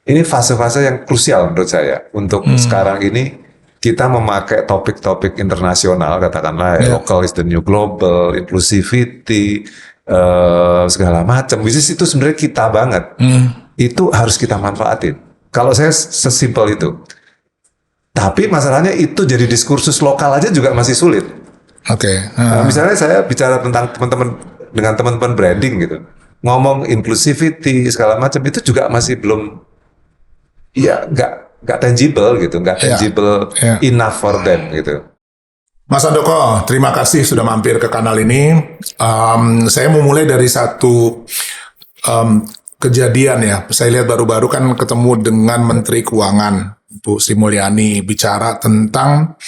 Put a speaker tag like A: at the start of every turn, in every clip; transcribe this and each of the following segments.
A: ini fase-fase yang krusial menurut saya untuk sekarang ini kita memakai topik-topik internasional, katakanlah local is the new global, inclusivity, segala macam. Bisnis itu sebenarnya kita banget. Itu harus kita manfaatin. Kalau saya sesimpel itu. Tapi masalahnya itu jadi diskursus lokal aja juga masih sulit.
B: Oke.
A: Misalnya saya bicara tentang teman-teman dengan teman-teman branding gitu, ngomong inclusivity segala macam itu juga masih belum, ya nggak tangible gitu, nggak tangible enough for them gitu.
B: Mas Handoko, terima kasih sudah mampir ke kanal ini. Saya mau mulai dari satu kejadian ya. Saya lihat baru-baru kan ketemu dengan Menteri Keuangan Bu Sri Mulyani bicara tentang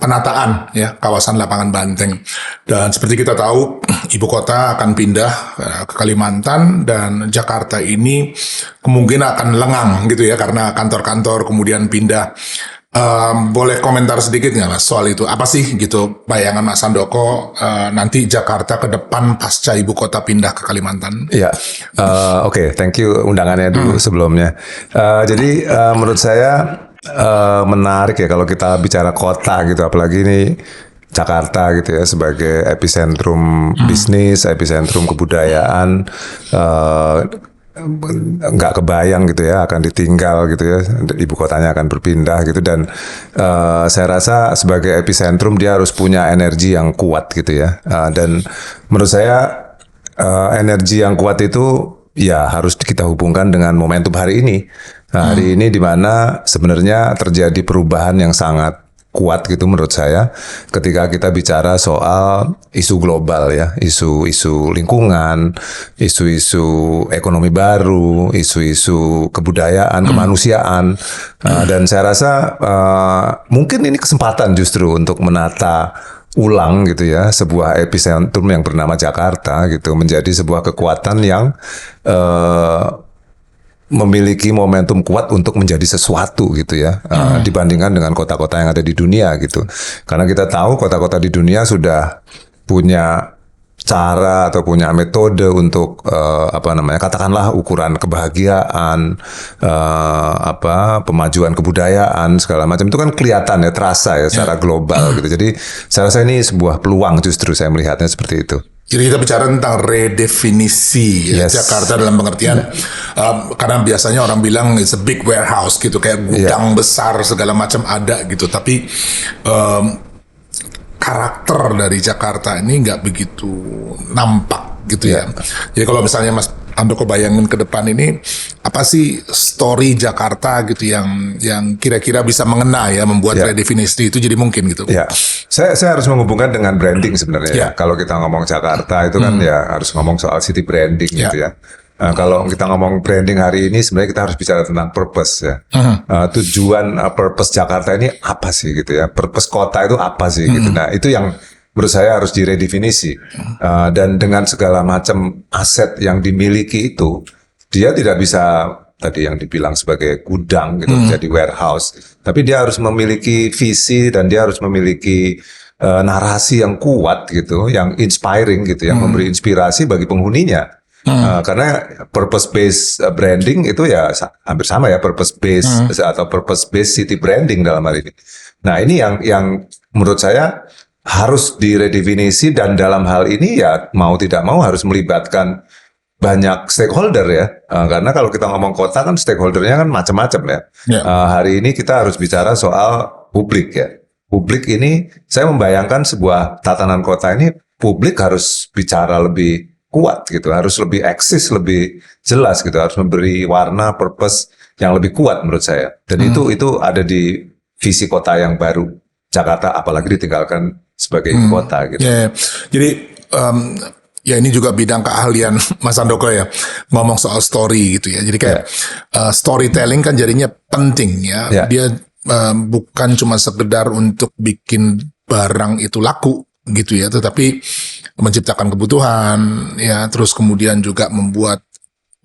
B: penataan ya kawasan Lapangan Banteng, dan seperti kita tahu ibu kota akan pindah ke Kalimantan dan Jakarta ini kemungkinan akan lengang gitu ya karena kantor-kantor kemudian pindah. Boleh komentar sedikit nggak Mas soal itu? Apa sih gitu bayangan Mas Handoko nanti Jakarta ke depan pasca ibu kota pindah ke Kalimantan?
A: Ya, oke, thank you undangannya dulu sebelumnya. Jadi menurut saya menarik ya kalau kita bicara kota gitu, apalagi ini Jakarta gitu ya sebagai epicentrum bisnis, epicentrum kebudayaan. Nggak kebayang gitu ya akan ditinggal gitu ya, ibu kotanya akan berpindah gitu, dan saya rasa sebagai epicentrum dia harus punya energi yang kuat gitu ya, dan menurut saya energi yang kuat itu ya harus kita hubungkan dengan momentum hari ini. Hari ini di mana sebenarnya terjadi perubahan yang sangat kuat gitu menurut saya ketika kita bicara soal isu global ya, isu-isu lingkungan, isu-isu ekonomi baru, isu-isu kebudayaan, kemanusiaan, dan saya rasa mungkin ini kesempatan justru untuk menata ulang gitu ya sebuah epicentrum yang bernama Jakarta gitu menjadi sebuah kekuatan yang memiliki momentum kuat untuk menjadi sesuatu gitu ya, dibandingkan dengan kota-kota yang ada di dunia gitu. Karena kita tahu kota-kota di dunia sudah punya cara atau punya metode untuk katakanlah ukuran kebahagiaan, pemajuan kebudayaan segala macam itu kan kelihatan ya, terasa ya secara global gitu. Jadi saya rasa ini sebuah peluang, justru saya melihatnya seperti itu.
B: Jadi kita bicara tentang redefinisi Jakarta dalam pengertian karena biasanya orang bilang it's a big warehouse gitu, kayak gudang besar segala macam ada gitu, tapi karakter dari Jakarta ini nggak begitu nampak gitu ya. Jadi kalau misalnya Mas Handoko bayangin ke depan ini, apa sih story Jakarta gitu yang kira-kira bisa mengena ya, membuat redefinisi itu jadi mungkin gitu?
A: Ya, saya harus menghubungkan dengan branding sebenarnya. Ya. Kalau kita ngomong Jakarta itu kan ya harus ngomong soal city branding gitu ya. Kalau kita ngomong branding hari ini sebenarnya kita harus bicara tentang purpose ya. Tujuan purpose Jakarta ini apa sih gitu ya? Purpose kota itu apa sih gitu. Nah, itu yang menurut saya harus diredefinisi, dan dengan segala macam aset yang dimiliki itu, dia tidak bisa tadi yang dibilang sebagai gudang gitu, menjadi warehouse, tapi dia harus memiliki visi dan dia harus memiliki narasi yang kuat gitu, yang inspiring gitu, yang memberi inspirasi bagi penghuninya. Karena purpose based branding itu ya hampir sama ya, purpose based atau purpose based city branding dalam hal ini. Nah, ini yang menurut saya harus diredefinisi, dan dalam hal ini ya mau tidak mau harus melibatkan banyak stakeholder ya, karena kalau kita ngomong kota kan stakeholdernya kan macam-macam ya. Hari ini kita harus bicara soal publik ya. Publik ini saya membayangkan sebuah tatanan kota ini publik harus bicara lebih kuat gitu, harus lebih eksis, lebih jelas gitu, harus memberi warna purpose yang lebih kuat menurut saya. Dan itu ada di visi kota yang baru Jakarta, apalagi ditinggalkan sebagai ibu kota gitu.
B: Jadi ya ini juga bidang keahlian Mas Handoko ya, ngomong soal story gitu ya. Jadi kayak storytelling kan jadinya penting ya. Dia bukan cuma sekedar untuk bikin barang itu laku gitu ya, tetapi menciptakan kebutuhan ya, terus kemudian juga membuat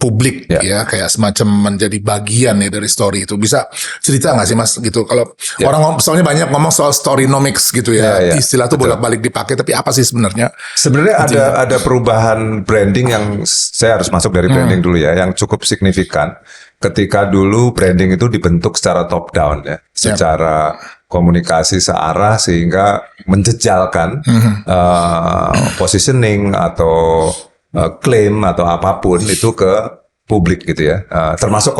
B: publik ya, kayak semacam menjadi bagian ya dari story itu. Bisa cerita nggak sih Mas gitu? Kalau orang soalnya banyak ngomong soal storynomics gitu ya, istilah itu bolak-balik dipakai, tapi apa sih sebenarnya?
A: Sebenarnya ada perubahan branding yang saya harus masuk dari branding dulu ya, yang cukup signifikan. Ketika dulu branding itu dibentuk secara top down ya, secara komunikasi searah sehingga menjejalkan positioning atau klaim atau apapun itu ke publik gitu ya, termasuk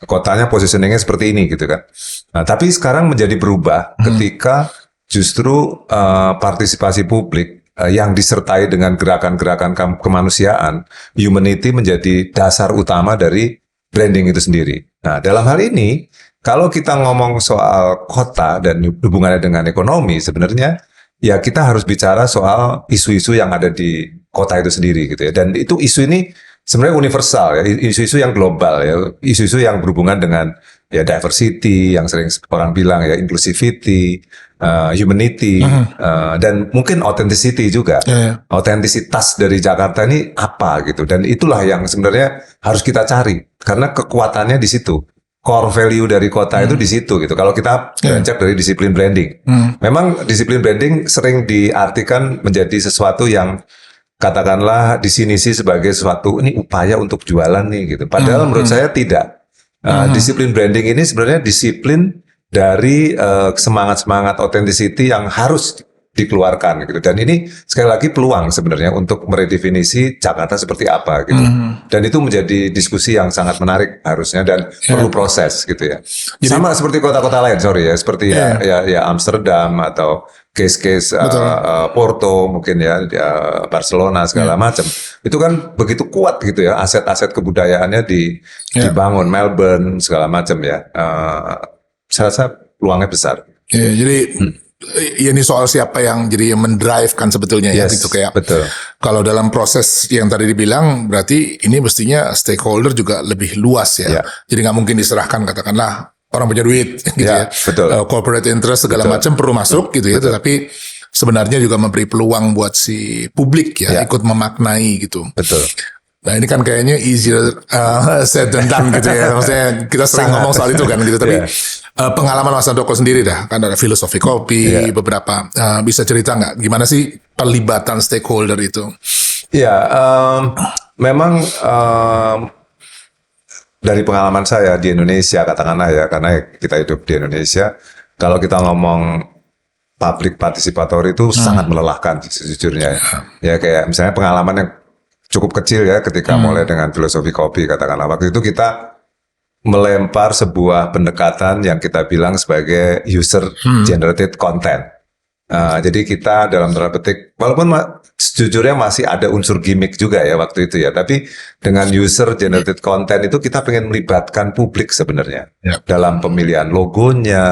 A: kotanya positioningnya seperti ini gitu kan. Nah, tapi sekarang menjadi berubah ketika justru partisipasi publik yang disertai dengan gerakan-gerakan kemanusiaan, humanity menjadi dasar utama dari branding itu sendiri. Nah, dalam hal ini kalau kita ngomong soal kota dan hubungannya dengan ekonomi, sebenarnya ya kita harus bicara soal isu-isu yang ada di kota itu sendiri gitu ya. Dan itu isu ini sebenarnya universal ya, isu-isu yang global ya, isu-isu yang berhubungan dengan ya diversity, yang sering orang bilang ya inclusivity, humanity, dan mungkin authenticity juga. Autentisitas dari Jakarta ini apa gitu. Dan itulah yang sebenarnya harus kita cari karena kekuatannya di situ. Core value dari kota itu di situ gitu. Kalau kita beranjak dari disiplin branding, memang disiplin branding sering diartikan menjadi sesuatu yang katakanlah di sini sih sebagai sesuatu ini upaya untuk jualan nih gitu. Padahal menurut saya tidak. Disiplin branding ini sebenarnya disiplin dari semangat authenticity yang harus dikeluarkan gitu. Dan ini sekali lagi peluang sebenarnya untuk meredefinisi Jakarta seperti apa gitu. Dan itu menjadi diskusi yang sangat menarik harusnya dan perlu proses gitu ya. Jadi, sama seperti kota-kota lain, seperti ya Amsterdam atau case-case Porto mungkin ya Barcelona segala macam. Itu kan begitu kuat gitu ya, aset-aset kebudayaannya dibangun, Melbourne segala macam ya. Saya rasa peluangnya besar.
B: Jadi ya ini soal siapa yang jadi mendrive kan sebetulnya ya gitu kayak.
A: Betul.
B: Kalau dalam proses yang tadi dibilang berarti ini mestinya stakeholder juga lebih luas ya. Jadi nggak mungkin diserahkan katakanlah orang punya duit gitu ya.
A: Betul.
B: Corporate interest segala macam perlu masuk gitu ya. Tetapi sebenarnya juga memberi peluang buat si publik ya ikut memaknai gitu.
A: Betul.
B: Nah ini kan kayaknya easier said than done gitu ya. Maksudnya kita sering ngomong soal itu kan gitu. Tapi pengalaman Mas Handoko sendiri dah. Kan ada filosofi kopi beberapa. Bisa cerita nggak gimana sih pelibatan stakeholder itu?
A: Ya, memang dari pengalaman saya di Indonesia katakanlah ya. Karena kita hidup di Indonesia. Kalau kita ngomong public participatory itu sangat melelahkan sejujurnya. Ya kayak misalnya pengalaman yang cukup kecil ya ketika mulai dengan filosofi kopi katakanlah waktu itu kita melempar sebuah pendekatan yang kita bilang sebagai user generated content. Jadi kita dalam tanda petik walaupun sejujurnya masih ada unsur gimmick juga ya waktu itu ya, tapi dengan user generated content itu kita pengen melibatkan publik sebenarnya dalam pemilihan logonya,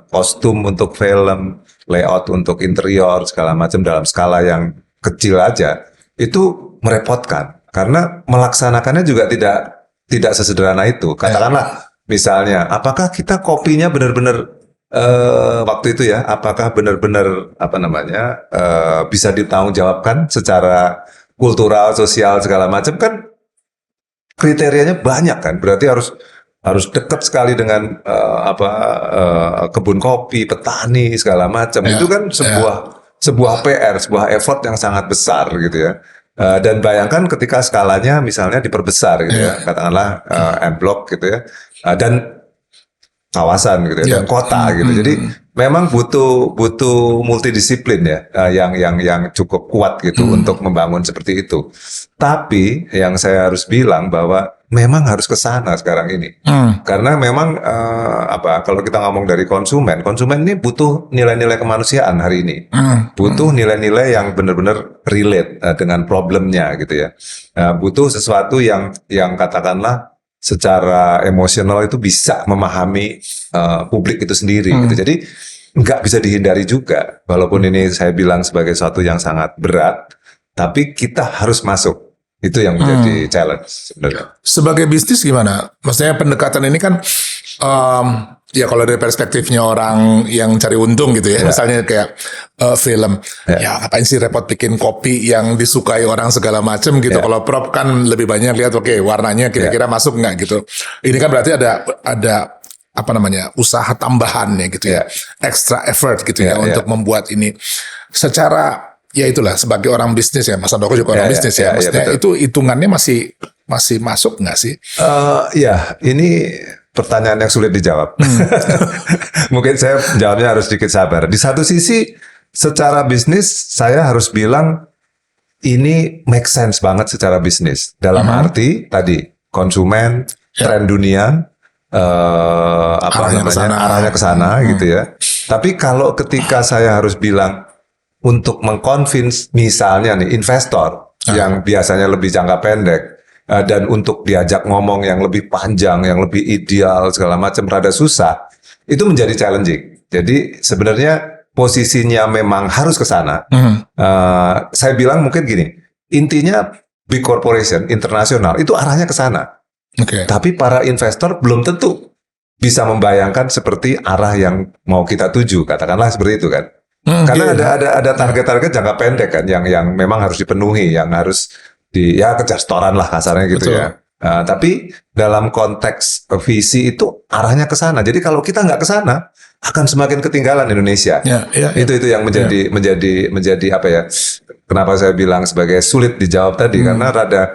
A: kostum untuk film, layout untuk interior segala macam dalam skala yang kecil aja itu merepotkan karena melaksanakannya juga tidak sesederhana itu. Katakanlah misalnya, apakah kita kopinya benar-benar waktu itu ya, apakah benar-benar bisa ditanggungjawabkan secara kultural, sosial segala macam kan kriterianya banyak kan. Berarti harus dekat sekali dengan kebun kopi, petani segala macam. Itu kan sebuah PR, sebuah effort yang sangat besar gitu ya. Dan bayangkan ketika skalanya misalnya diperbesar gitu ya, katakanlah M Block gitu ya, dan kawasan gitu ya, dan kota gitu. Jadi memang butuh multidisiplin ya, yang cukup kuat gitu untuk membangun seperti itu. Tapi yang saya harus bilang bahwa memang harus ke sana sekarang ini, karena memang kalau kita ngomong dari konsumen ini butuh nilai-nilai kemanusiaan hari ini, butuh nilai-nilai yang benar-benar relate dengan problemnya gitu ya, butuh sesuatu yang katakanlah secara emosional itu bisa memahami publik itu sendiri gitu. Jadi nggak bisa dihindari juga, walaupun ini saya bilang sebagai sesuatu yang sangat berat, tapi kita harus masuk. Itu yang menjadi challenge sebenarnya.
B: Sebagai bisnis gimana? Maksudnya pendekatan ini kan Ya kalau dari perspektifnya orang yang cari untung gitu ya, misalnya kayak film, ya ngapain sih repot bikin kopi yang disukai orang segala macam gitu. Kalau prop kan lebih banyak lihat, oke, warnanya kira-kira masuk nggak gitu. Ini kan berarti ada apa namanya, usaha tambahan ya gitu ya, extra effort gitu ya untuk membuat ini. Secara ya itulah, sebagai orang bisnis ya, Mas Handoko juga orang bisnis ya, maksudnya itu hitungannya masih masuk nggak sih?
A: Ya, ini pertanyaan yang sulit dijawab. Mungkin saya jawabnya harus sedikit sabar. Di satu sisi, secara bisnis, saya harus bilang ini make sense banget secara bisnis. Dalam arti tadi konsumen, tren dunia, arahnya ke sana gitu ya. Tapi kalau ketika saya harus bilang untuk mengconvince misalnya nih investor yang biasanya lebih jangka pendek, dan untuk diajak ngomong yang lebih panjang, yang lebih ideal segala macam rada susah, itu menjadi challenging. Jadi sebenarnya posisinya memang harus ke sana. Saya bilang mungkin gini, intinya big corporation internasional itu arahnya ke sana. Tapi para investor belum tentu bisa membayangkan seperti arah yang mau kita tuju, katakanlah seperti itu kan. Karena ada target-target jangka pendek kan yang memang harus dipenuhi, yang harus kejar setoran lah kasarnya gitu. Betul. Ya. Tapi dalam konteks visi itu arahnya ke sana. Jadi kalau kita nggak ke sana akan semakin ketinggalan Indonesia. Itu yang menjadi apa ya? Kenapa saya bilang sebagai sulit dijawab tadi, karena rada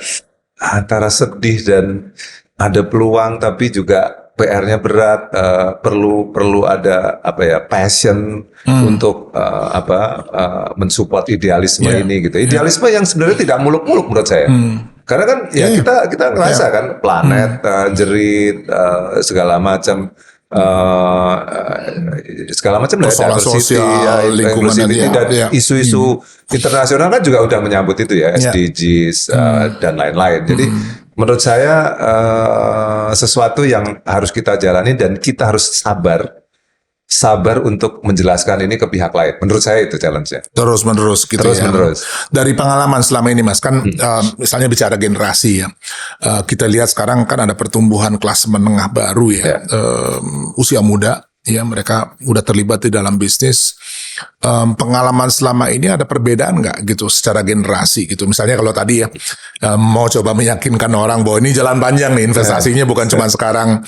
A: antara sedih dan ada peluang, tapi juga PR-nya berat, perlu ada apa ya, passion untuk mensupport idealisme ini gitu. Idealisme yang sebenarnya tidak muluk-muluk menurut saya. Karena kan kita ngerasa kan planet jerit segala macam
B: persoalan sosial, lingkungan
A: dan isu-isu internasional kan juga udah menyambut itu ya, SDGs dan lain-lain. Jadi menurut saya sesuatu yang harus kita jalani dan kita harus sabar untuk menjelaskan ini ke pihak lain. Menurut saya itu challenge-nya.
B: Terus-menerus gitu. Dari pengalaman selama ini Mas, kan misalnya bicara generasi ya. Kita lihat sekarang kan ada pertumbuhan kelas menengah baru ya. Usia muda ya, mereka udah terlibat di dalam bisnis. Pengalaman selama ini ada perbedaan nggak gitu secara generasi gitu? Misalnya kalau tadi ya mau coba meyakinkan orang bahwa ini jalan panjang nih, investasinya bukan cuma sekarang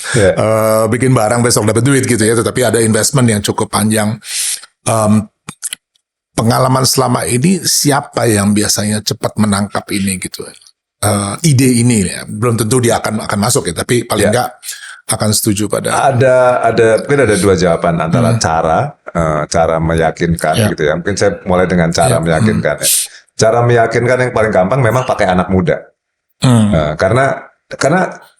B: bikin barang besok dapat duit gitu ya, tetapi ada investment yang cukup panjang. Pengalaman selama ini siapa yang biasanya cepat menangkap ini gitu? Ide ini ya, belum tentu dia akan masuk ya, tapi paling nggak akan setuju pada
A: mungkin ada dua jawaban antara cara meyakinkan gitu ya. Mungkin saya mulai dengan cara meyakinkan. Cara meyakinkan yang paling gampang memang pakai anak muda. Karena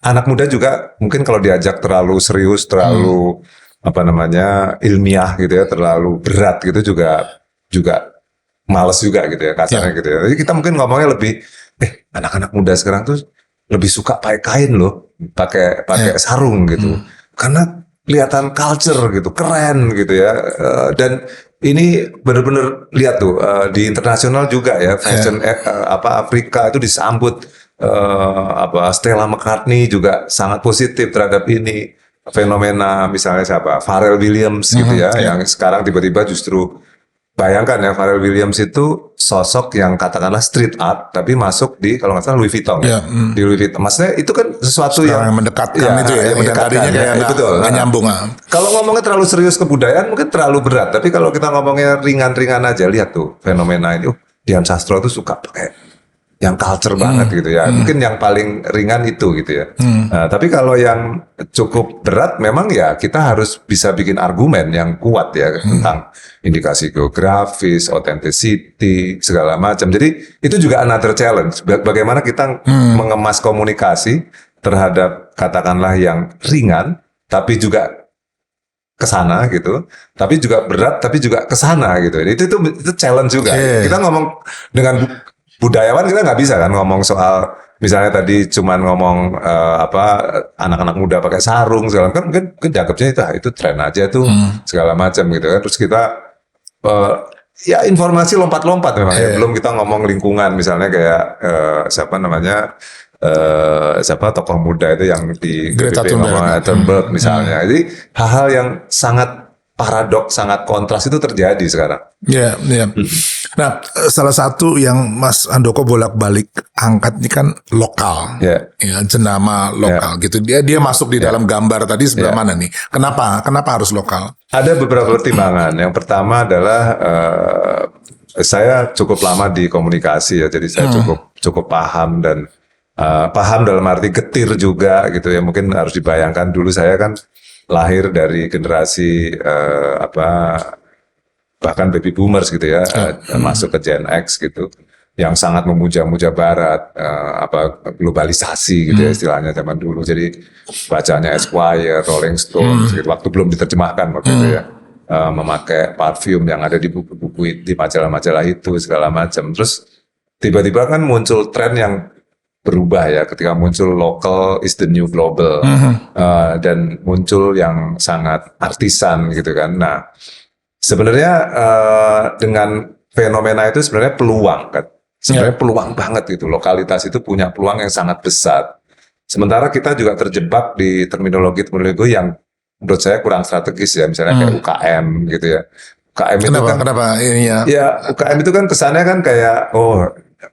A: anak muda juga mungkin kalau diajak terlalu serius, terlalu ilmiah gitu ya, terlalu berat gitu juga males juga gitu ya kasarnya gitu ya. Jadi kita mungkin ngomongnya lebih anak-anak muda sekarang tuh lebih suka pakai kain loh, pakai sarung gitu, karena kelihatan culture gitu, keren gitu ya. Dan ini benar-benar lihat tuh di internasional juga ya, fashion Afrika itu disambut Stella McCartney juga sangat positif terhadap ini fenomena, misalnya siapa, Pharrell Williams gitu ya, yang sekarang tiba-tiba justru bayangkan ya, Pharrell Williams itu sosok yang katakanlah street art, tapi masuk di kalau nggak salah Louis Vuitton di Louis Vuitton. Maksudnya itu kan sesuatu yang
B: mendekatkan itu ya, mendekatkan kayak
A: betul.
B: Nyambung.
A: Kalau ngomongnya terlalu serius kebudayaan mungkin terlalu berat, tapi kalau kita ngomongnya ringan-ringan aja, lihat tuh fenomena ini. Dian Sastro tuh suka pakai yang culture banget gitu ya. Mungkin yang paling ringan itu gitu ya. Tapi kalau yang cukup berat memang ya kita harus bisa bikin argumen yang kuat ya tentang indikasi geografis, authenticity, segala macam. Jadi itu juga another challenge. Bagaimana kita mengemas komunikasi terhadap katakanlah yang ringan tapi juga kesana gitu, tapi juga berat tapi juga kesana gitu. Itu challenge juga. Kita ngomong dengan budayawan, kita nggak bisa kan ngomong soal misalnya tadi cuman ngomong anak-anak muda pakai sarung segala kan mungkin dianggapnya itu tren aja tuh segala macam gitu kan. Terus kita informasi lompat-lompat memang ya. Belum kita ngomong lingkungan misalnya kayak siapa tokoh muda itu yang di
B: Greta
A: PBB ngomong Thunberg misalnya. Jadi hal-hal yang sangat paradoks, sangat kontras itu terjadi sekarang.
B: Ya, ya. Nah, salah satu yang Mas Handoko bolak-balik angkat ini kan lokal,
A: Ya.
B: ya, jenama lokal gitu. Dia masuk di dalam gambar tadi sebelah mana nih? Kenapa harus lokal?
A: Ada beberapa pertimbangan. Yang pertama adalah saya cukup lama di komunikasi ya, jadi saya cukup paham dan paham dalam arti getir juga gitu ya. Mungkin harus dibayangkan dulu saya kan lahir dari generasi bahkan baby boomers gitu ya, masuk ke Gen X gitu, yang sangat memuja-muja Barat, globalisasi gitu ya istilahnya zaman dulu. Jadi bacanya Esquire, Rolling Stone, gitu, waktu belum diterjemahkan waktu itu ya, memakai parfum yang ada di buku-buku di majalah-majalah itu segala macam. Terus tiba-tiba kan muncul tren yang berubah ya, ketika muncul local is the new global, dan muncul yang sangat artisan gitu kan. Nah, sebenarnya dengan fenomena itu sebenarnya peluang kan, sebenarnya peluang banget gitu. Lokalitas itu punya peluang yang sangat besar. Sementara kita juga terjebak di terminologi yang menurut saya kurang strategis ya, misalnya kayak UKM gitu ya. UKM itu kan
B: Kenapa ini ya?
A: Ya UKM itu kan kesannya kan kayak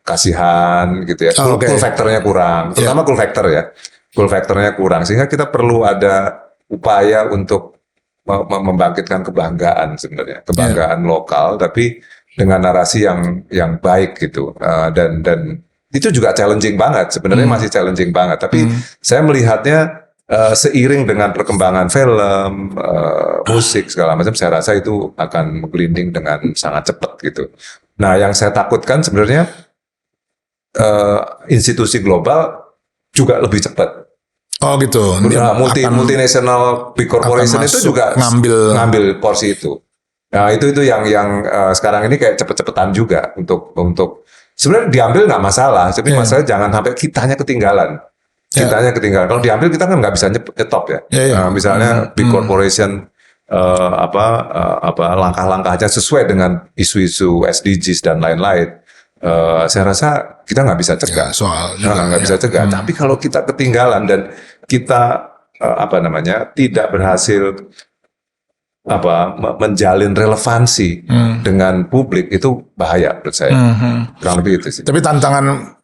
A: kasihan gitu ya. Cool factornya kurang, terutama cool factor ya. Cool factornya kurang, sehingga kita perlu ada upaya untuk membangkitkan kebanggaan sebenarnya, kebanggaan lokal, tapi dengan narasi yang baik gitu, dan itu juga challenging banget sebenarnya, masih challenging banget. Tapi saya melihatnya seiring dengan perkembangan film, musik segala macam, saya rasa itu akan menggelinding dengan sangat cepat gitu. Nah, yang saya takutkan sebenarnya institusi global juga lebih cepat.
B: Oh gitu.
A: Multinational big corporation itu juga ngambil porsi itu. Nah, itu yang sekarang ini kayak cepet-cepetan juga untuk sebenarnya diambil nggak masalah, tapi masalahnya jangan sampai kitanya ketinggalan. Kitanya ketinggalan. Kalau diambil kita kan nggak bisa nyetop ya. Misalnya big corporation langkah-langkahnya sesuai dengan isu-isu SDGs dan lain-lain. Saya rasa kita nggak bisa cegah, nggak bisa cegah. Tapi kalau kita ketinggalan dan kita tidak berhasil menjalin relevansi dengan publik, itu bahaya menurut saya. Kurang lebih itu sih.
B: Tapi tantangan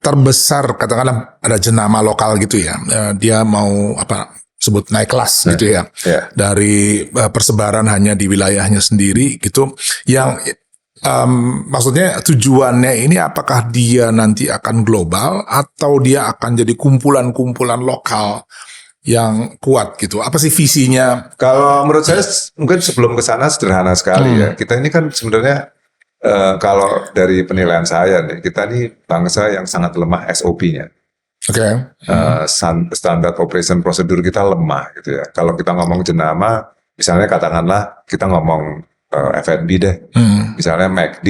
B: terbesar, katakanlah ada jenama lokal gitu ya, dia mau sebut naik kelas gitu ya, dari persebaran hanya di wilayahnya sendiri gitu, yang maksudnya tujuannya ini apakah dia nanti akan global atau dia akan jadi kumpulan-kumpulan lokal yang kuat gitu? Apa sih visinya?
A: Kalau menurut saya mungkin sebelum ke sana sederhana sekali ya. Kita ini kan sebenarnya kalau dari penilaian saya nih, kita ini bangsa yang sangat lemah SOP-nya. Standard operation prosedur kita lemah gitu ya. Kalau kita ngomong jenama, misalnya katakanlah kita ngomong F&B deh, misalnya McD,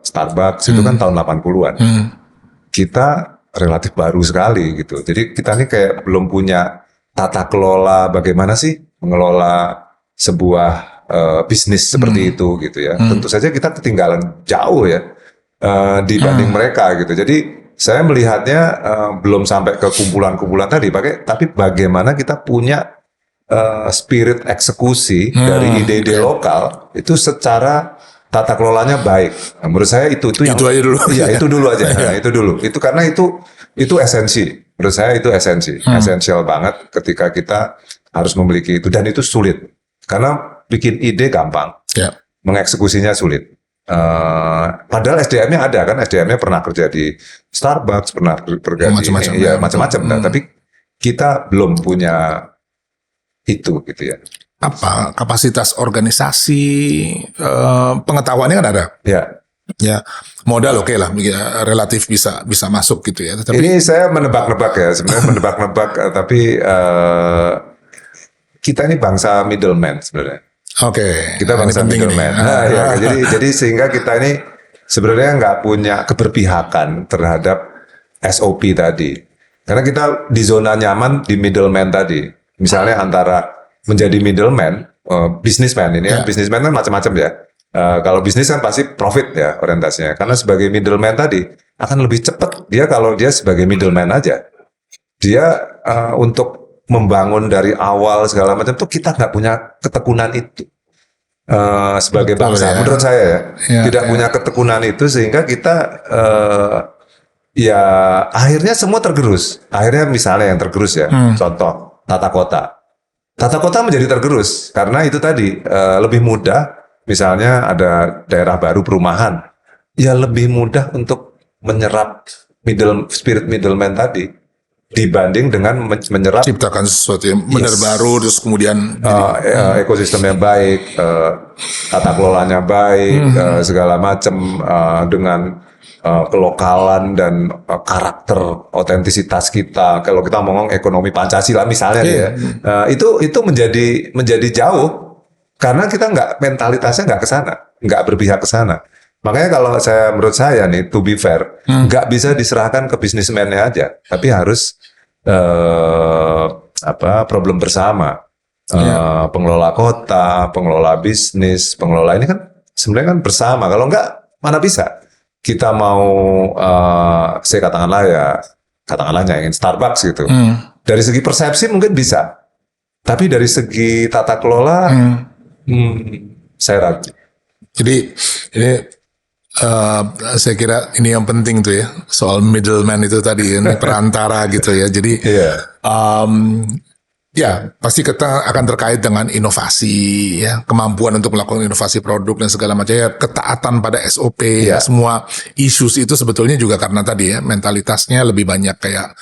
A: Starbucks itu kan tahun 80-an. Kita relatif baru sekali gitu. Jadi kita ini kayak belum punya tata kelola bagaimana sih mengelola sebuah bisnis seperti itu gitu ya. Tentu saja kita ketinggalan jauh ya dibanding mereka gitu. Jadi saya melihatnya belum sampai ke kumpulan-kumpulan tadi, tapi bagaimana kita punya spirit eksekusi dari ide-ide lokal itu secara tata kelolanya baik. Nah, menurut saya itu yang
B: aja dulu.
A: Ya, itu dulu aja. Nah, itu dulu. Itu karena itu esensi. Menurut saya itu esensial banget ketika kita harus memiliki itu, dan itu sulit. Karena bikin ide gampang. Mengeksekusinya sulit. Padahal SDM-nya ada kan, SDM-nya pernah kerja di Starbucks, pernah kerja di macam-macam. Nah, tapi kita belum punya itu gitu ya.
B: Apa kapasitas organisasi, pengetahuannya kan ada. Ya, modal oke lah, relatif bisa masuk gitu ya.
A: Tapi ini saya menebak-nebak ya, sebenarnya menebak-nebak, tapi kita ini bangsa middleman sebenarnya. Kita bangsa middleman. Jadi sehingga kita ini sebenarnya nggak punya keberpihakan terhadap SOP tadi, karena kita di zona nyaman di middleman tadi. Misalnya antara menjadi middleman, businessman ini kan, businessman kan macam-macam ya. Kalau bisnis kan pasti profit ya orientasinya. Karena sebagai middleman tadi, akan lebih cepat dia kalau dia sebagai middleman aja. Dia untuk membangun dari awal segala macam tuh kita nggak punya ketekunan itu sebagai
B: Betul,
A: bangsa.
B: ya.
A: Menurut saya
B: Ya,
A: tidak punya ketekunan itu sehingga kita ya akhirnya semua tergerus. Akhirnya misalnya yang tergerus ya, contoh tata kota. Tata kota menjadi tergerus karena itu tadi lebih mudah. Misalnya ada daerah baru perumahan, ya lebih mudah untuk menyerap spirit middleman tadi dibanding dengan menyerap
B: ciptakan sesuatu yang benar baru terus kemudian
A: ekosistem yang baik, tata kelolanya baik, segala macam dengan kelokalan dan karakter otentisitas kita. Kalau kita ngomong ekonomi Pancasila misalnya itu menjadi jauh karena kita mentalitasnya nggak ke sana, nggak berpihak ke sana. Makanya kalau menurut saya nih, to be fair, nggak bisa diserahkan ke bisnismennya aja, tapi harus problem bersama. Pengelola kota, pengelola bisnis, pengelola ini kan sebenarnya kan bersama. Kalau nggak, mana bisa? Kita mau, saya katakanlah nyayangin Starbucks gitu. Dari segi persepsi mungkin bisa, tapi dari segi tata kelola, saya ragu.
B: Jadi ini saya kira ini yang penting tuh ya soal middleman itu tadi ini perantara gitu ya. Jadi ya pasti kita akan terkait dengan inovasi ya, kemampuan untuk melakukan inovasi produk dan segala macam ya, ketaatan pada SOP ya, semua issues itu sebetulnya juga karena tadi ya mentalitasnya lebih banyak kayak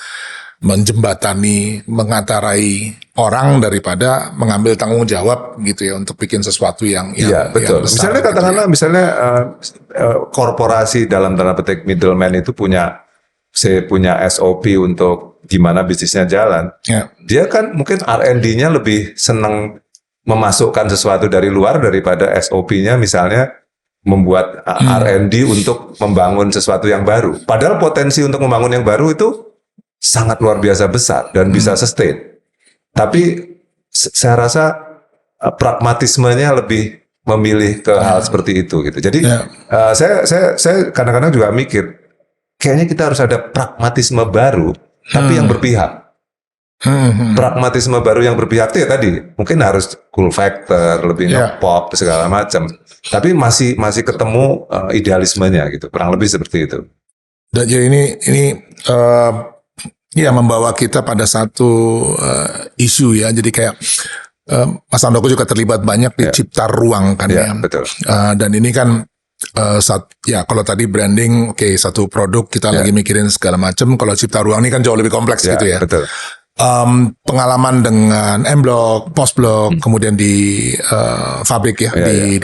B: menjembatani, mengatarai orang daripada mengambil tanggung jawab gitu ya untuk bikin sesuatu yang
A: betul.
B: Yang besar,
A: misalnya katakanlah misalnya korporasi dalam tanda petik middleman itu punya SOP untuk gimana bisnisnya jalan. Dia kan mungkin R&D-nya lebih senang memasukkan sesuatu dari luar daripada SOP-nya misalnya membuat R&D untuk membangun sesuatu yang baru. Padahal potensi untuk membangun yang baru itu sangat luar biasa besar dan bisa sustain. Tapi saya rasa pragmatismenya lebih memilih ke hal seperti itu gitu. Jadi saya kadang-kadang juga mikir kayaknya kita harus ada pragmatisme baru tapi yang berpihak. Pragmatisme baru yang berpihak itu ya tadi mungkin harus cool factor, lebih pop segala macam. Tapi masih ketemu idealismenya gitu. Kurang lebih seperti itu.
B: Dan jadi ini ya membawa kita pada satu isu ya. Jadi kayak Mas Handoko juga terlibat banyak di Cipta Ruang kan ya.
A: Betul.
B: Dan ini kan kalau tadi branding satu produk kita lagi mikirin segala macam. Kalau Cipta Ruang ini kan jauh lebih kompleks gitu ya.
A: Betul.
B: Pengalaman dengan M-Block, Post-Block, kemudian di fabrik ya, di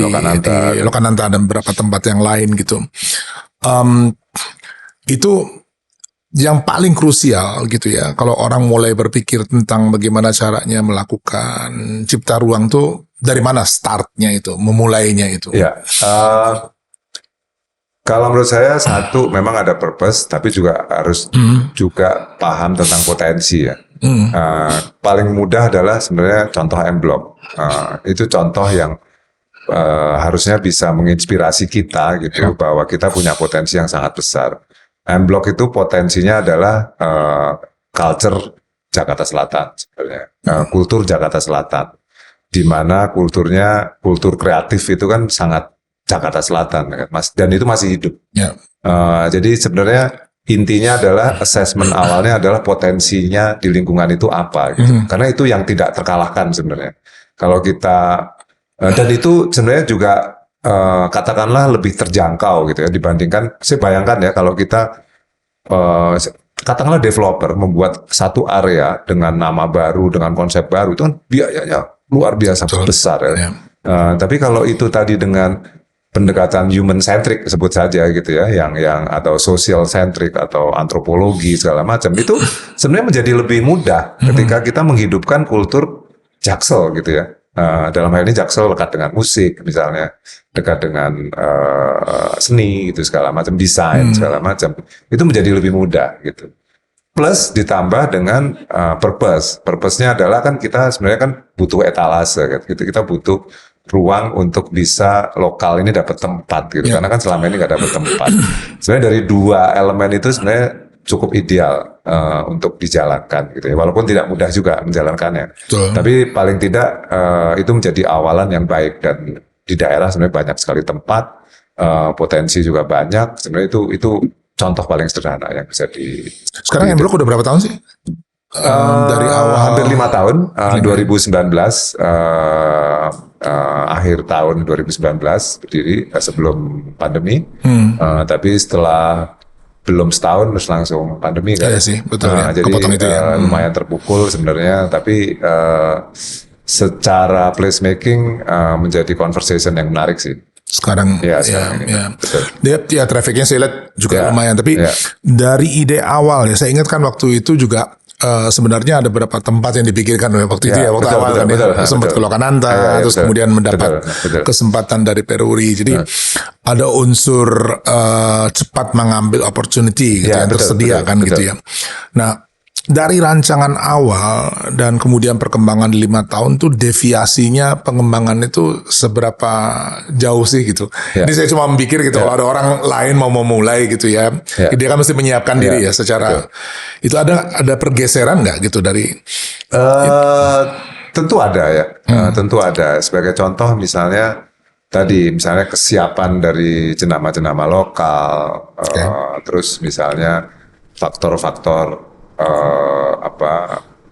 B: Lokananta dan beberapa tempat yang lain gitu. Itu yang paling krusial gitu ya, kalau orang mulai berpikir tentang bagaimana caranya melakukan Cipta Ruang tuh dari mana startnya itu, memulainya itu?
A: Ya, kalau menurut saya satu memang ada purpose, tapi juga harus juga paham tentang potensi ya. Paling mudah adalah sebenarnya contoh M-Block. Itu contoh yang harusnya bisa menginspirasi kita gitu bahwa kita punya potensi yang sangat besar. M-Block itu potensinya adalah culture Jakarta Selatan sebenarnya, kultur Jakarta Selatan, di mana kultur kreatif itu kan sangat Jakarta Selatan, kan, Mas, dan itu masih hidup. Jadi sebenarnya intinya adalah assessment awalnya adalah potensinya di lingkungan itu apa, gitu. Karena itu yang tidak terkalahkan sebenarnya. Kalau kita dan itu sebenarnya juga katakanlah lebih terjangkau gitu ya dibandingkan, saya bayangkan ya kalau kita katakanlah developer membuat satu area dengan nama baru, dengan konsep baru, itu kan biayanya luar biasa besar ya. Tapi kalau itu tadi dengan pendekatan human centric sebut saja gitu ya, yang atau social centric atau antropologi segala macam, itu sebenarnya menjadi lebih mudah ketika kita menghidupkan kultur Jaksel gitu ya. Dalam hal ini Jaksel dekat dengan musik misalnya, dekat dengan seni gitu segala macam, desain segala macam, itu menjadi lebih mudah gitu. Plus ditambah dengan purpose. Purpose-nya adalah kan kita sebenarnya kan butuh etalase gitu. Kita butuh ruang untuk bisa lokal ini dapat tempat gitu, karena kan selama ini nggak dapat tempat. Sebenarnya dari dua elemen itu sebenarnya cukup ideal untuk dijalankan gitu ya, walaupun tidak mudah juga menjalankannya.
B: Betul.
A: Tapi paling tidak itu menjadi awalan yang baik, dan di daerah sebenarnya banyak sekali tempat, potensi juga banyak. Sebenarnya itu contoh paling sederhana yang bisa di.
B: Sekarang M Block udah berapa tahun sih? Dari awal
A: Hampir 5 tahun, 2019 akhir tahun 2019 berdiri sebelum pandemi, tapi setelah belum setahun terus langsung pandemi kan.
B: Iya sih, betul ya.
A: Jadi
B: Kepotong itu ya.
A: lumayan terpukul sebenarnya, tapi secara placemaking menjadi conversation yang menarik sih.
B: Sekarang
A: Ya,
B: betul. Dia trafficnya saya lihat juga lumayan, tapi
A: ya.
B: dari ide awal ya, saya ingat kan waktu itu juga sebenarnya ada beberapa tempat yang dipikirkan waktu itu ya, waktu
A: betul,
B: awal
A: betul,
B: kan
A: betul,
B: ya, sempat ke Lokananta, terus
A: betul,
B: kemudian mendapat
A: betul.
B: kesempatan dari Peruri. Jadi ada unsur cepat mengambil opportunity gitu yang tersedia kan gitu ya. Nah, dari rancangan awal dan kemudian perkembangan 5 tahun tuh deviasinya pengembangan itu seberapa jauh sih gitu. Ini saya cuma mikir gitu, kalau ada orang lain mau mulai gitu ya, dia kan mesti menyiapkan diri ya secara itu ada pergeseran nggak gitu dari
A: tentu ada ya. Tentu ada. Sebagai contoh misalnya tadi misalnya kesiapan dari jenama-jenama lokal, terus misalnya faktor-faktor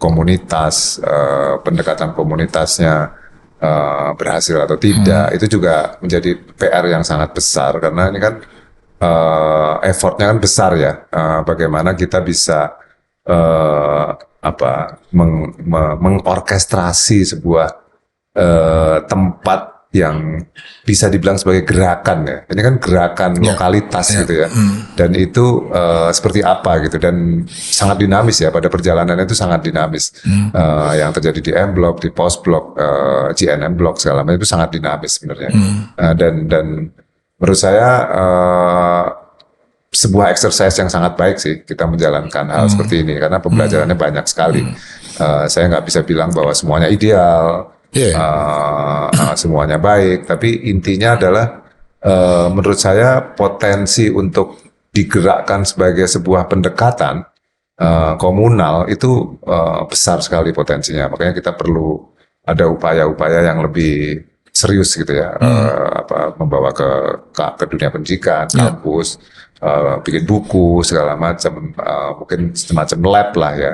A: komunitas, pendekatan komunitasnya berhasil atau tidak, itu juga menjadi PR yang sangat besar, karena ini kan effortnya kan besar ya. Bagaimana kita bisa mengorkestrasi sebuah tempat yang bisa dibilang sebagai gerakan ya. Ini kan gerakan lokalitas gitu ya. Dan itu seperti apa gitu, dan sangat dinamis ya, pada perjalanannya itu sangat dinamis. Yang terjadi di M Block, di Post Block, GNM Block segala macam itu sangat dinamis sebenarnya. Dan menurut saya sebuah exercise yang sangat baik sih kita menjalankan hal seperti ini, karena pembelajarannya banyak sekali. Saya nggak bisa bilang bahwa semuanya ideal, semuanya baik, tapi intinya adalah menurut saya potensi untuk digerakkan sebagai sebuah pendekatan komunal itu besar sekali potensinya. Makanya kita perlu ada upaya-upaya yang lebih serius gitu ya, membawa ke dunia pendidikan, kampus, bikin buku segala macam, mungkin semacam lab lah ya.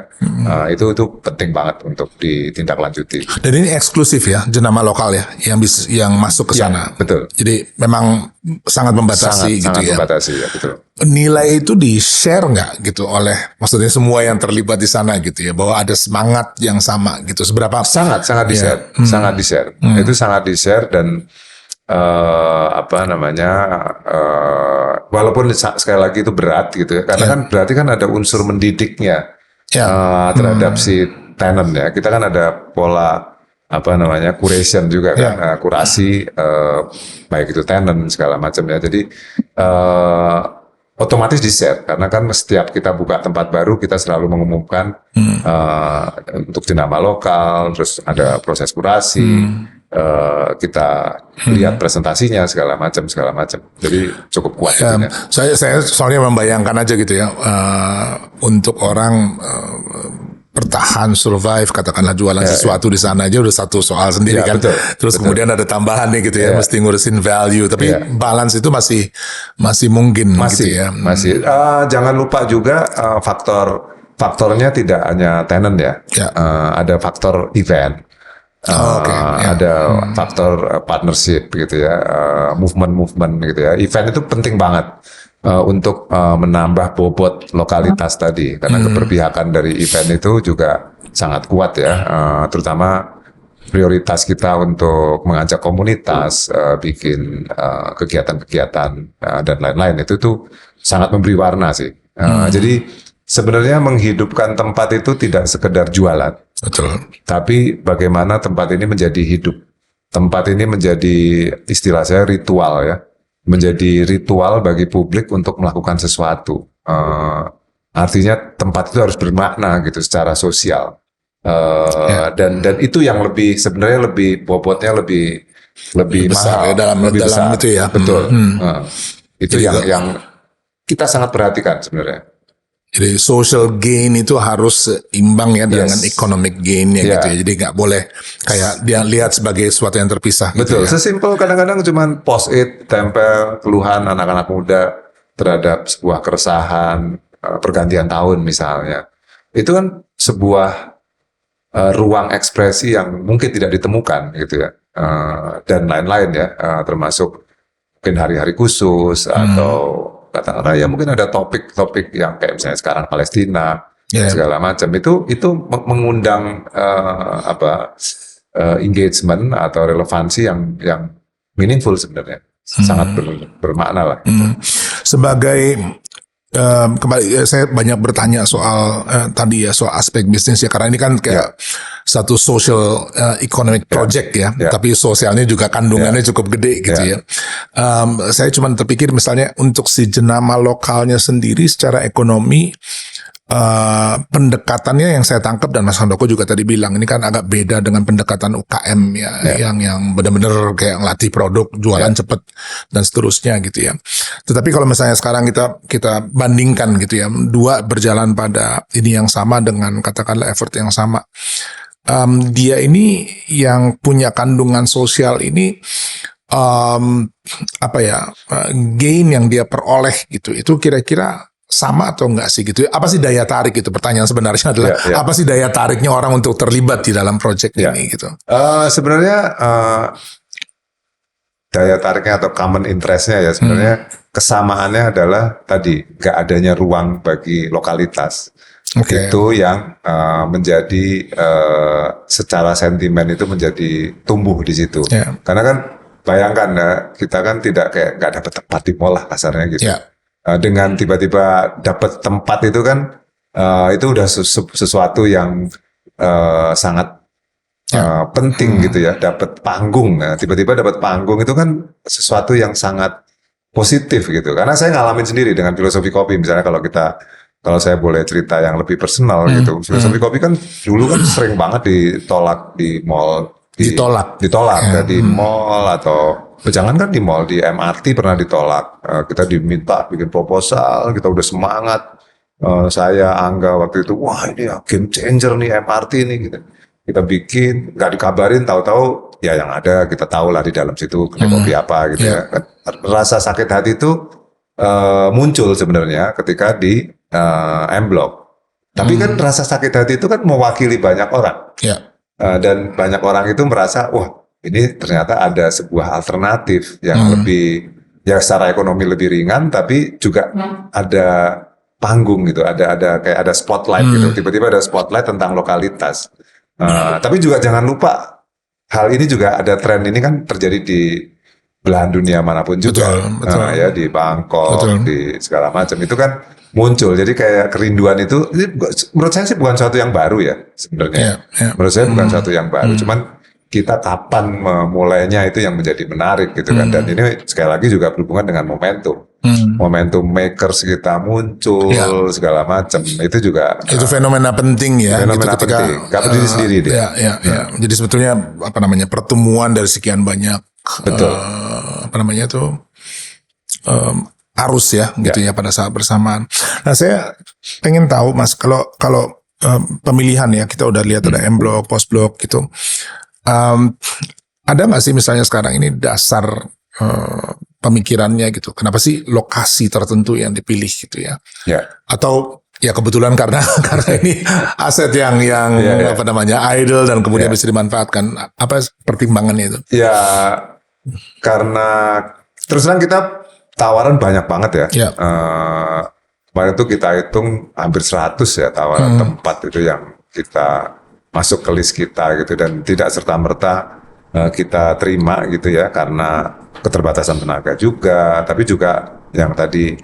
A: Itu penting banget untuk ditindaklanjuti.
B: Dan ini eksklusif ya, jenama lokal ya, yang masuk ke sana.
A: Betul.
B: Jadi memang sangat membatasi
A: sangat
B: ya.
A: Membatasi ya, betul.
B: Nilai itu di-share nggak gitu oleh, maksudnya semua yang terlibat di sana gitu ya, bahwa ada semangat yang sama gitu. Seberapa?
A: Sangat di-share, sangat di-share. Itu sangat di-share, dan walaupun sekali lagi itu berat gitu ya, karena kan berarti kan ada unsur mendidiknya terhadap si tenant ya. Kita kan ada pola curation juga kan, kurasi baik itu tenant segala macam ya. Jadi otomatis di-share, karena kan setiap kita buka tempat baru kita selalu mengumumkan untuk jenama lokal, terus ada proses kurasi. Kita lihat presentasinya segala macam. Jadi cukup kuat.
B: Saya soalnya membayangkan aja gitu ya, untuk orang bertahan, survive, katakanlah jualan sesuatu di sana aja udah satu soal sendiri kan. Terus kemudian ada tambahan nih gitu ya, mesti ngurusin value, tapi balance itu masih mungkin gitu ya.
A: Masih. Jangan lupa juga faktornya tidak hanya tenant ya. Ada faktor event. Ada faktor partnership gitu ya, movement gitu ya. Event itu penting banget untuk menambah bobot lokalitas tadi, karena keberpihakan dari event itu juga sangat kuat ya, terutama prioritas kita untuk mengajak komunitas, bikin kegiatan-kegiatan dan lain-lain, itu tuh sangat memberi warna sih. Jadi sebenarnya menghidupkan tempat itu tidak sekedar jualan.
B: Betul.
A: Tapi bagaimana tempat ini menjadi hidup. Tempat ini menjadi, istilah saya, ritual ya. Menjadi ritual bagi publik untuk melakukan sesuatu. Artinya tempat itu harus bermakna gitu secara sosial. Dan itu yang sebenarnya lebih bobotnya lebih lebih
B: besar
A: mahal,
B: ya, dalam
A: lebih besar.
B: itu ya.
A: Betul. Itu
B: Jadi
A: yang kita sangat perhatikan sebenarnya.
B: Jadi social gain itu harus seimbang ya dengan economic gain-nya gitu ya. Jadi nggak boleh kayak dia lihat sebagai sesuatu yang terpisah.
A: Betul.
B: Gitu ya.
A: Sesimpel kadang-kadang cuman post-it, tempel keluhan anak-anak muda terhadap sebuah keresahan pergantian tahun misalnya. Itu kan sebuah ruang ekspresi yang mungkin tidak ditemukan gitu ya. Dan lain-lain ya, termasuk mungkin hari-hari khusus atau katakanlah ya mungkin ada topik-topik yang kayak misalnya sekarang Palestina segala macam itu mengundang engagement atau relevansi yang meaningful sebenarnya, sangat bermakna lah.
B: Sebagai kembali saya banyak bertanya soal tadi ya soal aspek bisnis ya, karena ini kan kayak satu social economic project ya, tapi sosialnya juga kandungannya cukup gede gitu ya. Saya cuma terpikir misalnya untuk si jenama lokalnya sendiri secara ekonomi, pendekatannya yang saya tangkap dan Mas Handoko juga tadi bilang ini kan agak beda dengan pendekatan UKM ya, yang benar-benar kayak ngelatih produk, jualan cepet dan seterusnya gitu ya. Tetapi kalau misalnya sekarang kita bandingkan gitu ya, dua berjalan pada ini yang sama dengan katakanlah effort yang sama. Dia ini yang punya kandungan sosial ini gain yang dia peroleh gitu, itu kira-kira sama atau enggak sih gitu? Apa sih daya tarik itu? Pertanyaan sebenarnya adalah apa sih daya tariknya orang untuk terlibat di dalam proyek ini gitu?
A: Sebenarnya daya tariknya atau common interestnya ya sebenarnya kesamaannya adalah tadi nggak adanya ruang bagi lokalitas. Itu yang menjadi secara sentimen itu menjadi tumbuh di situ. Karena kan bayangkan ya, kita kan tidak kayak nggak dapat tempat di mall lah kasarnya gitu. Dengan tiba-tiba dapat tempat itu kan itu udah sesuatu yang sangat penting gitu ya, dapat panggung. Nah, tiba-tiba dapat panggung itu kan sesuatu yang sangat positif gitu. Karena saya ngalamin sendiri dengan filosofi kopi, misalnya kalau saya boleh cerita yang lebih personal gitu. Filosofi kopi kan dulu kan sering banget ditolak di mall, ditolak ya, di mall atau jangan kan di mall, di MRT pernah ditolak. Kita diminta bikin proposal, kita udah semangat. Saya Angga waktu itu, wah ini ya game changer nih MRT nih gitu. Kita bikin, nggak dikabarin, tahu-tahu ya yang ada kita tahu lah di dalam situ kedai kopi apa gitu ya. Rasa sakit hati itu muncul sebenarnya ketika di M Block. Tapi kan rasa sakit hati itu kan mewakili banyak orang. Dan banyak orang itu merasa, wah ini ternyata ada sebuah alternatif yang lebih, ya secara ekonomi lebih ringan, tapi juga ada panggung gitu, ada kayak ada spotlight gitu. Tiba-tiba ada spotlight tentang lokalitas. Tapi juga jangan lupa, hal ini juga ada tren ini kan terjadi di belahan dunia manapun juga.
B: Betul.
A: Ya di Bangkok, di segala macam itu kan muncul. Jadi kayak kerinduan itu, menurut saya sih bukan sesuatu yang baru ya sebenarnya. Menurut saya bukan sesuatu yang baru. Cuman kita kapan memulainya itu yang menjadi menarik gitu kan. Dan ini sekali lagi juga berhubungan dengan momentum. Momentum makers kita muncul segala macam. Itu juga
B: itu fenomena penting ya.
A: Fenomena
B: gitu,
A: penting. Gak berdiri sendiri dia.
B: Jadi sebetulnya pertemuan dari sekian banyak arus ya gitu ya pada saat bersamaan. Nah saya pengen tahu Mas, kalau pemilihan ya, kita udah lihat ada M Block, Post Block gitu. Ada nggak sih misalnya sekarang ini dasar pemikirannya gitu? Kenapa sih lokasi tertentu yang dipilih gitu ya? Atau ya kebetulan karena ini aset yang idle dan kemudian bisa dimanfaatkan. Apa pertimbangannya itu? Ya
A: karena terus terang kita tawaran banyak banget ya. Kemarin tuh kita hitung hampir 100 ya tawaran tempat itu yang kita masuk ke list kita gitu, dan tidak serta-merta kita terima gitu ya karena keterbatasan tenaga juga. Tapi juga yang tadi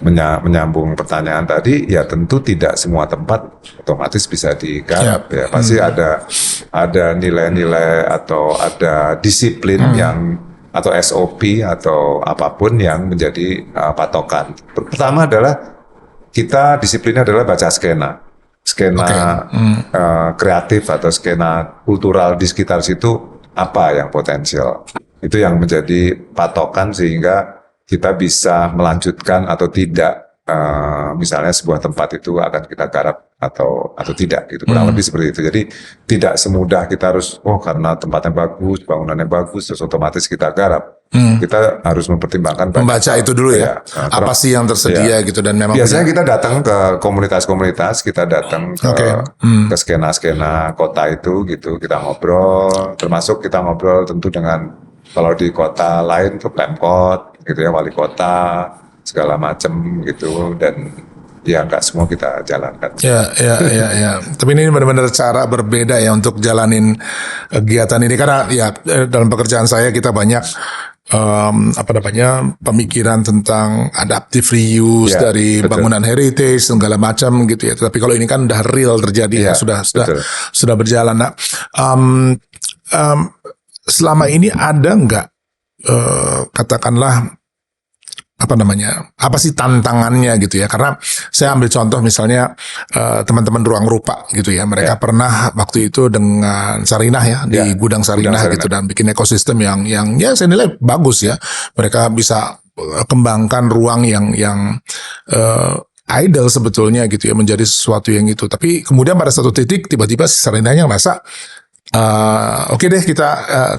A: menyambung pertanyaan tadi, ya tentu tidak semua tempat otomatis bisa digarap ya. Pasti ada nilai-nilai atau ada disiplin yang atau SOP atau apapun yang menjadi patokan. Pertama adalah kita disiplinnya adalah baca skena kreatif atau skena kultural di sekitar situ apa yang potensial. Itu yang menjadi patokan sehingga kita bisa melanjutkan atau tidak, misalnya sebuah tempat itu akan kita garap atau tidak gitu, kurang lebih seperti itu. Jadi tidak semudah kita harus karena tempatnya bagus, bangunannya bagus, terus otomatis kita garap. Kita harus mempertimbangkan
B: Membaca itu dulu ya, apa sih yang tersedia gitu, dan memang
A: biasanya kita datang ke komunitas-komunitas, kita datang ke skena-skena kota itu gitu, kita ngobrol, termasuk kita ngobrol tentu dengan, kalau di kota lain tuh Pemkot gitu ya, wali kota segala macam gitu, dan ya nggak semua kita jalankan.
B: Ya. Tapi ini benar-benar cara berbeda ya untuk jalanin kegiatan ini, karena ya dalam pekerjaan saya kita banyak pemikiran tentang adaptive reuse dari bangunan heritage segala macam gitu ya. Tapi kalau ini kan udah real terjadi, sudah berjalan. Nah, selama ini ada nggak katakanlah apa sih tantangannya gitu ya? Karena saya ambil contoh misalnya teman-teman Ruang Rupa gitu ya, mereka pernah waktu itu dengan Sarinah ya, di gudang Sarinah gitu, dan bikin ekosistem yang ya saya nilai bagus ya. Mereka bisa kembangkan ruang yang idle sebetulnya gitu ya, menjadi sesuatu yang itu. Tapi kemudian pada satu titik tiba-tiba si Sarinahnya ngerasa oke deh kita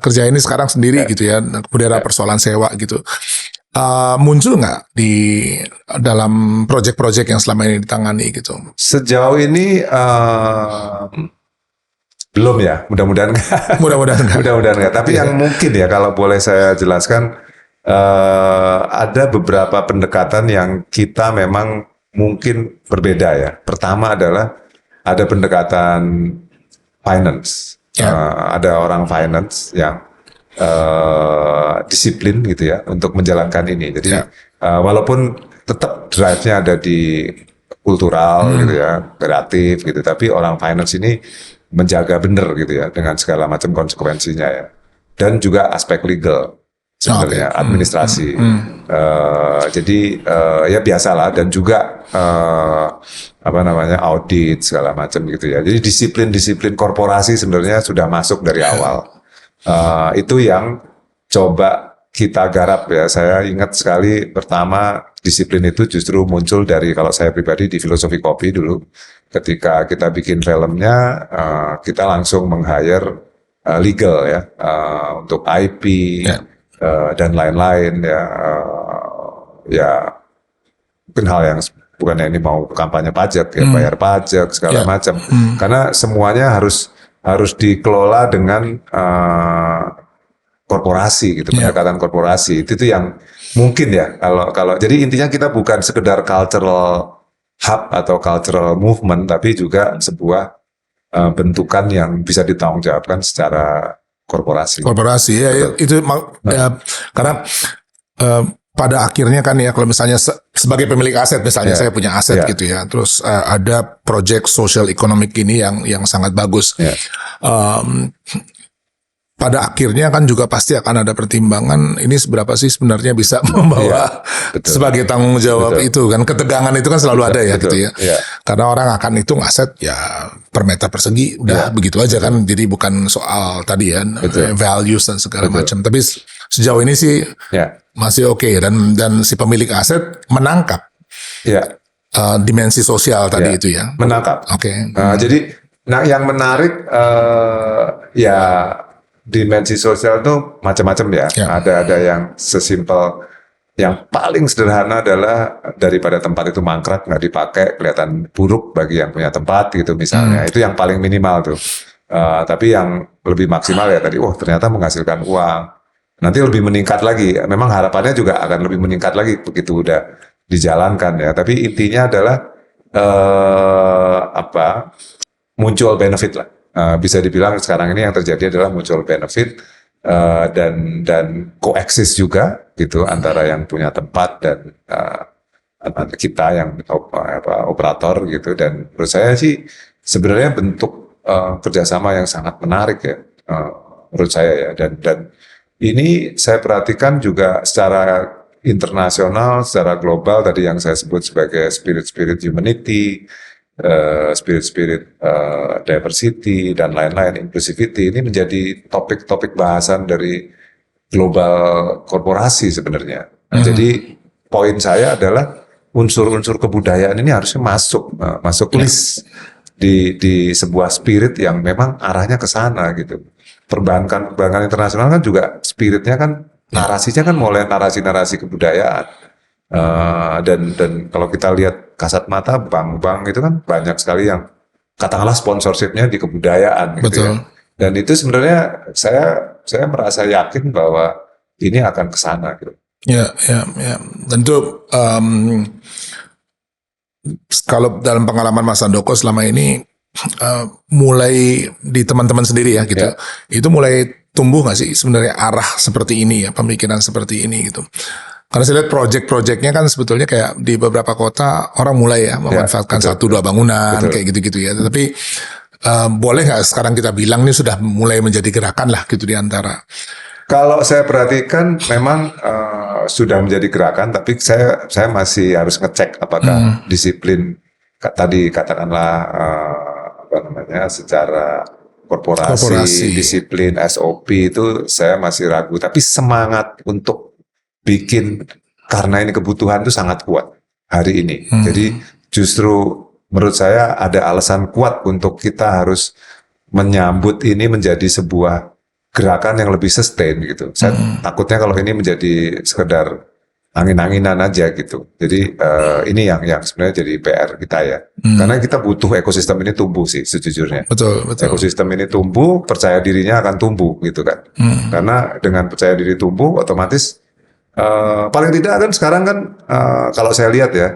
B: kerja ini sekarang sendiri gitu ya. Kemudian ada persoalan sewa gitu. Muncul nggak di dalam proyek-proyek yang selama ini ditangani gitu?
A: Sejauh ini belum ya, mudah-mudahan nggak. Mudah-mudahan nggak. Tapi yang mungkin ya, kalau boleh saya jelaskan, ada beberapa pendekatan yang kita memang mungkin berbeda ya. Pertama adalah ada pendekatan finance. Ada orang finance yang disiplin gitu ya untuk menjalankan ini. Jadi walaupun tetap drive-nya ada di kultural gitu ya, kreatif gitu, tapi orang finance ini menjaga bener gitu ya dengan segala macam konsekuensinya ya. Dan juga aspek legal sebenarnya, administrasi. Jadi ya biasalah, dan juga audit segala macam gitu ya. Jadi disiplin korporasi sebenarnya sudah masuk dari awal. Itu yang coba kita garap ya. Saya ingat sekali pertama disiplin itu justru muncul dari, kalau saya pribadi di Filosofi Kopi dulu, ketika kita bikin filmnya, kita langsung meng-hire legal ya, untuk IP dan lain-lain ya. Ya mungkin hal yang bukannya ini mau kampanye pajak ya, bayar pajak segala macam, karena semuanya harus dikelola dengan korporasi gitu, pendekatan korporasi. Itu yang mungkin ya, kalau jadi intinya kita bukan sekedar cultural hub atau cultural movement, tapi juga sebuah bentukan yang bisa ditanggungjawabkan secara korporasi.
B: Ya, itu ya, karena pada akhirnya kan ya, kalau misalnya sebagai pemilik aset misalnya, saya punya aset gitu ya, terus ada project social economic ini yang sangat bagus. Pada akhirnya kan juga pasti akan ada pertimbangan, ini seberapa sih sebenarnya bisa membawa sebagai tanggung jawab itu kan, ketegangan itu kan selalu ada ya gitu ya. Karena orang akan hitung aset ya per meter persegi udah begitu aja kan, jadi bukan soal tadi ya values dan segala macam. Tapi sejauh ini sih masih oke, dan si pemilik aset menangkap dimensi sosial tadi itu ya.
A: Menangkap. Jadi yang menarik ya, dimensi sosial itu macam-macam ya. Ada yang sesimpel, yang paling sederhana adalah daripada tempat itu mangkrak nggak dipakai, kelihatan buruk bagi yang punya tempat gitu misalnya. Itu yang paling minimal tuh. Tapi yang lebih maksimal ya tadi, ternyata menghasilkan uang. Nanti lebih meningkat lagi. Memang harapannya juga akan lebih meningkat lagi begitu udah dijalankan ya. Tapi intinya adalah muncul benefit lah. Bisa dibilang sekarang ini yang terjadi adalah muncul benefit dan koeksis juga gitu antara yang punya tempat dan kita yang operator gitu. Dan menurut saya sih sebenarnya bentuk kerjasama yang sangat menarik ya, menurut saya ya. Dan ini saya perhatikan juga secara internasional, secara global, tadi yang saya sebut sebagai spirit humanity, spirit diversity dan lain-lain, inclusivity, ini menjadi topik-topik bahasan dari global korporasi sebenarnya. Nah, jadi poin saya adalah unsur-unsur kebudayaan ini harusnya masuk list di sebuah spirit yang memang arahnya ke sana gitu. Perbankan internasional kan juga spiritnya kan narasinya kan mulai narasi-narasi kebudayaan. Dan kalau kita lihat kasat mata bank-bank itu kan banyak sekali yang katakanlah sponsorshipnya di kebudayaan gitu ya. Dan itu sebenarnya saya merasa yakin bahwa ini akan ke sana gitu.
B: Ya. Tentu kalau dalam pengalaman Mas Handoko selama ini mulai di teman-teman sendiri ya gitu, itu mulai tumbuh nggak sih sebenarnya arah seperti ini ya, pemikiran seperti ini gitu. Karena saya lihat project-projectnya kan sebetulnya kayak di beberapa kota orang mulai ya memanfaatkan satu dua bangunan kayak gitu-gitu ya. Tapi boleh nggak sekarang kita bilang ini sudah mulai menjadi gerakan lah gitu di antara.
A: Kalau saya perhatikan memang sudah menjadi gerakan, tapi saya masih harus ngecek apakah disiplin tadi katakanlah secara korporasi, disiplin SOP itu saya masih ragu. Tapi semangat untuk bikin karena ini kebutuhan itu sangat kuat hari ini. Jadi justru menurut saya ada alasan kuat untuk kita harus menyambut ini menjadi sebuah gerakan yang lebih sustain gitu. Saya takutnya kalau ini menjadi sekedar angin-anginan aja gitu. Jadi ini yang sebenarnya jadi PR kita ya. Karena kita butuh ekosistem ini tumbuh sih sejujurnya.
B: Betul.
A: Ekosistem ini tumbuh, percaya dirinya akan tumbuh gitu kan. Karena dengan percaya diri tumbuh, otomatis paling tidak kan sekarang kan kalau saya lihat ya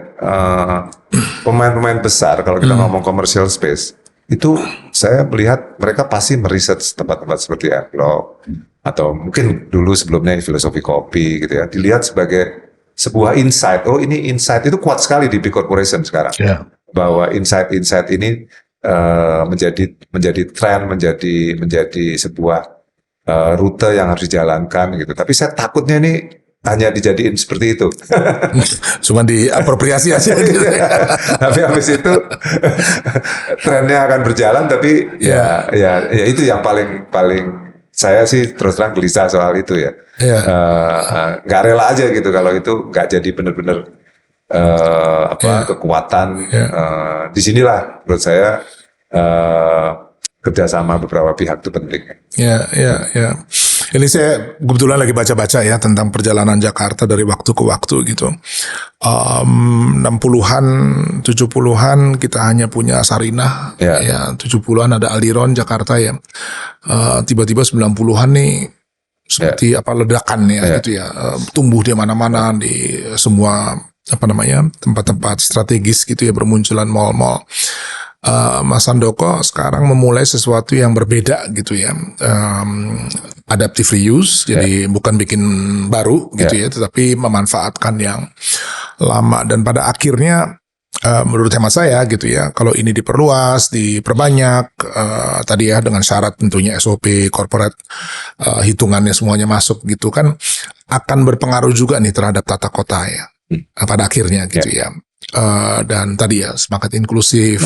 A: pemain-pemain besar kalau kita ngomong commercial space itu saya melihat mereka pasti meriset tempat-tempat seperti Adblock atau mungkin dulu sebelumnya filosofi kopi gitu ya, dilihat sebagai sebuah insight. Oh ini insight itu kuat sekali di big corporation sekarang. Bahwa insight ini menjadi tren, menjadi sebuah rute yang harus dijalankan gitu. Tapi saya takutnya ini hanya dijadiin seperti itu.
B: Cuma diapropriasi aja gitu.
A: Tapi habis itu trennya akan berjalan, tapi ya itu yang paling saya sih terus terang gelisah soal itu ya. Nggak rela aja gitu kalau itu nggak jadi benar-benar kekuatan. Di sinilah menurut saya kerjasama beberapa pihak itu penting.
B: Ya. Ini saya kebetulan lagi baca-baca ya tentang perjalanan Jakarta dari waktu ke waktu gitu. 60-an, 70-an kita hanya punya Sarinah, ya 70-an ada Aldiron Jakarta ya. Tiba-tiba 90-an nih seperti ledakan ya gitu ya. Tumbuh di mana-mana di semua tempat-tempat strategis gitu ya, bermunculan mall-mall. Mas Handoko sekarang memulai sesuatu yang berbeda gitu ya, adaptive reuse, jadi bukan bikin baru gitu ya, tetapi memanfaatkan yang lama. Dan pada akhirnya menurut hemat saya gitu ya, kalau ini diperluas, diperbanyak tadi ya dengan syarat tentunya SOP corporate, hitungannya semuanya masuk gitu kan, akan berpengaruh juga nih terhadap tata kota ya pada akhirnya gitu ya. Dan tadi ya semangat inklusif,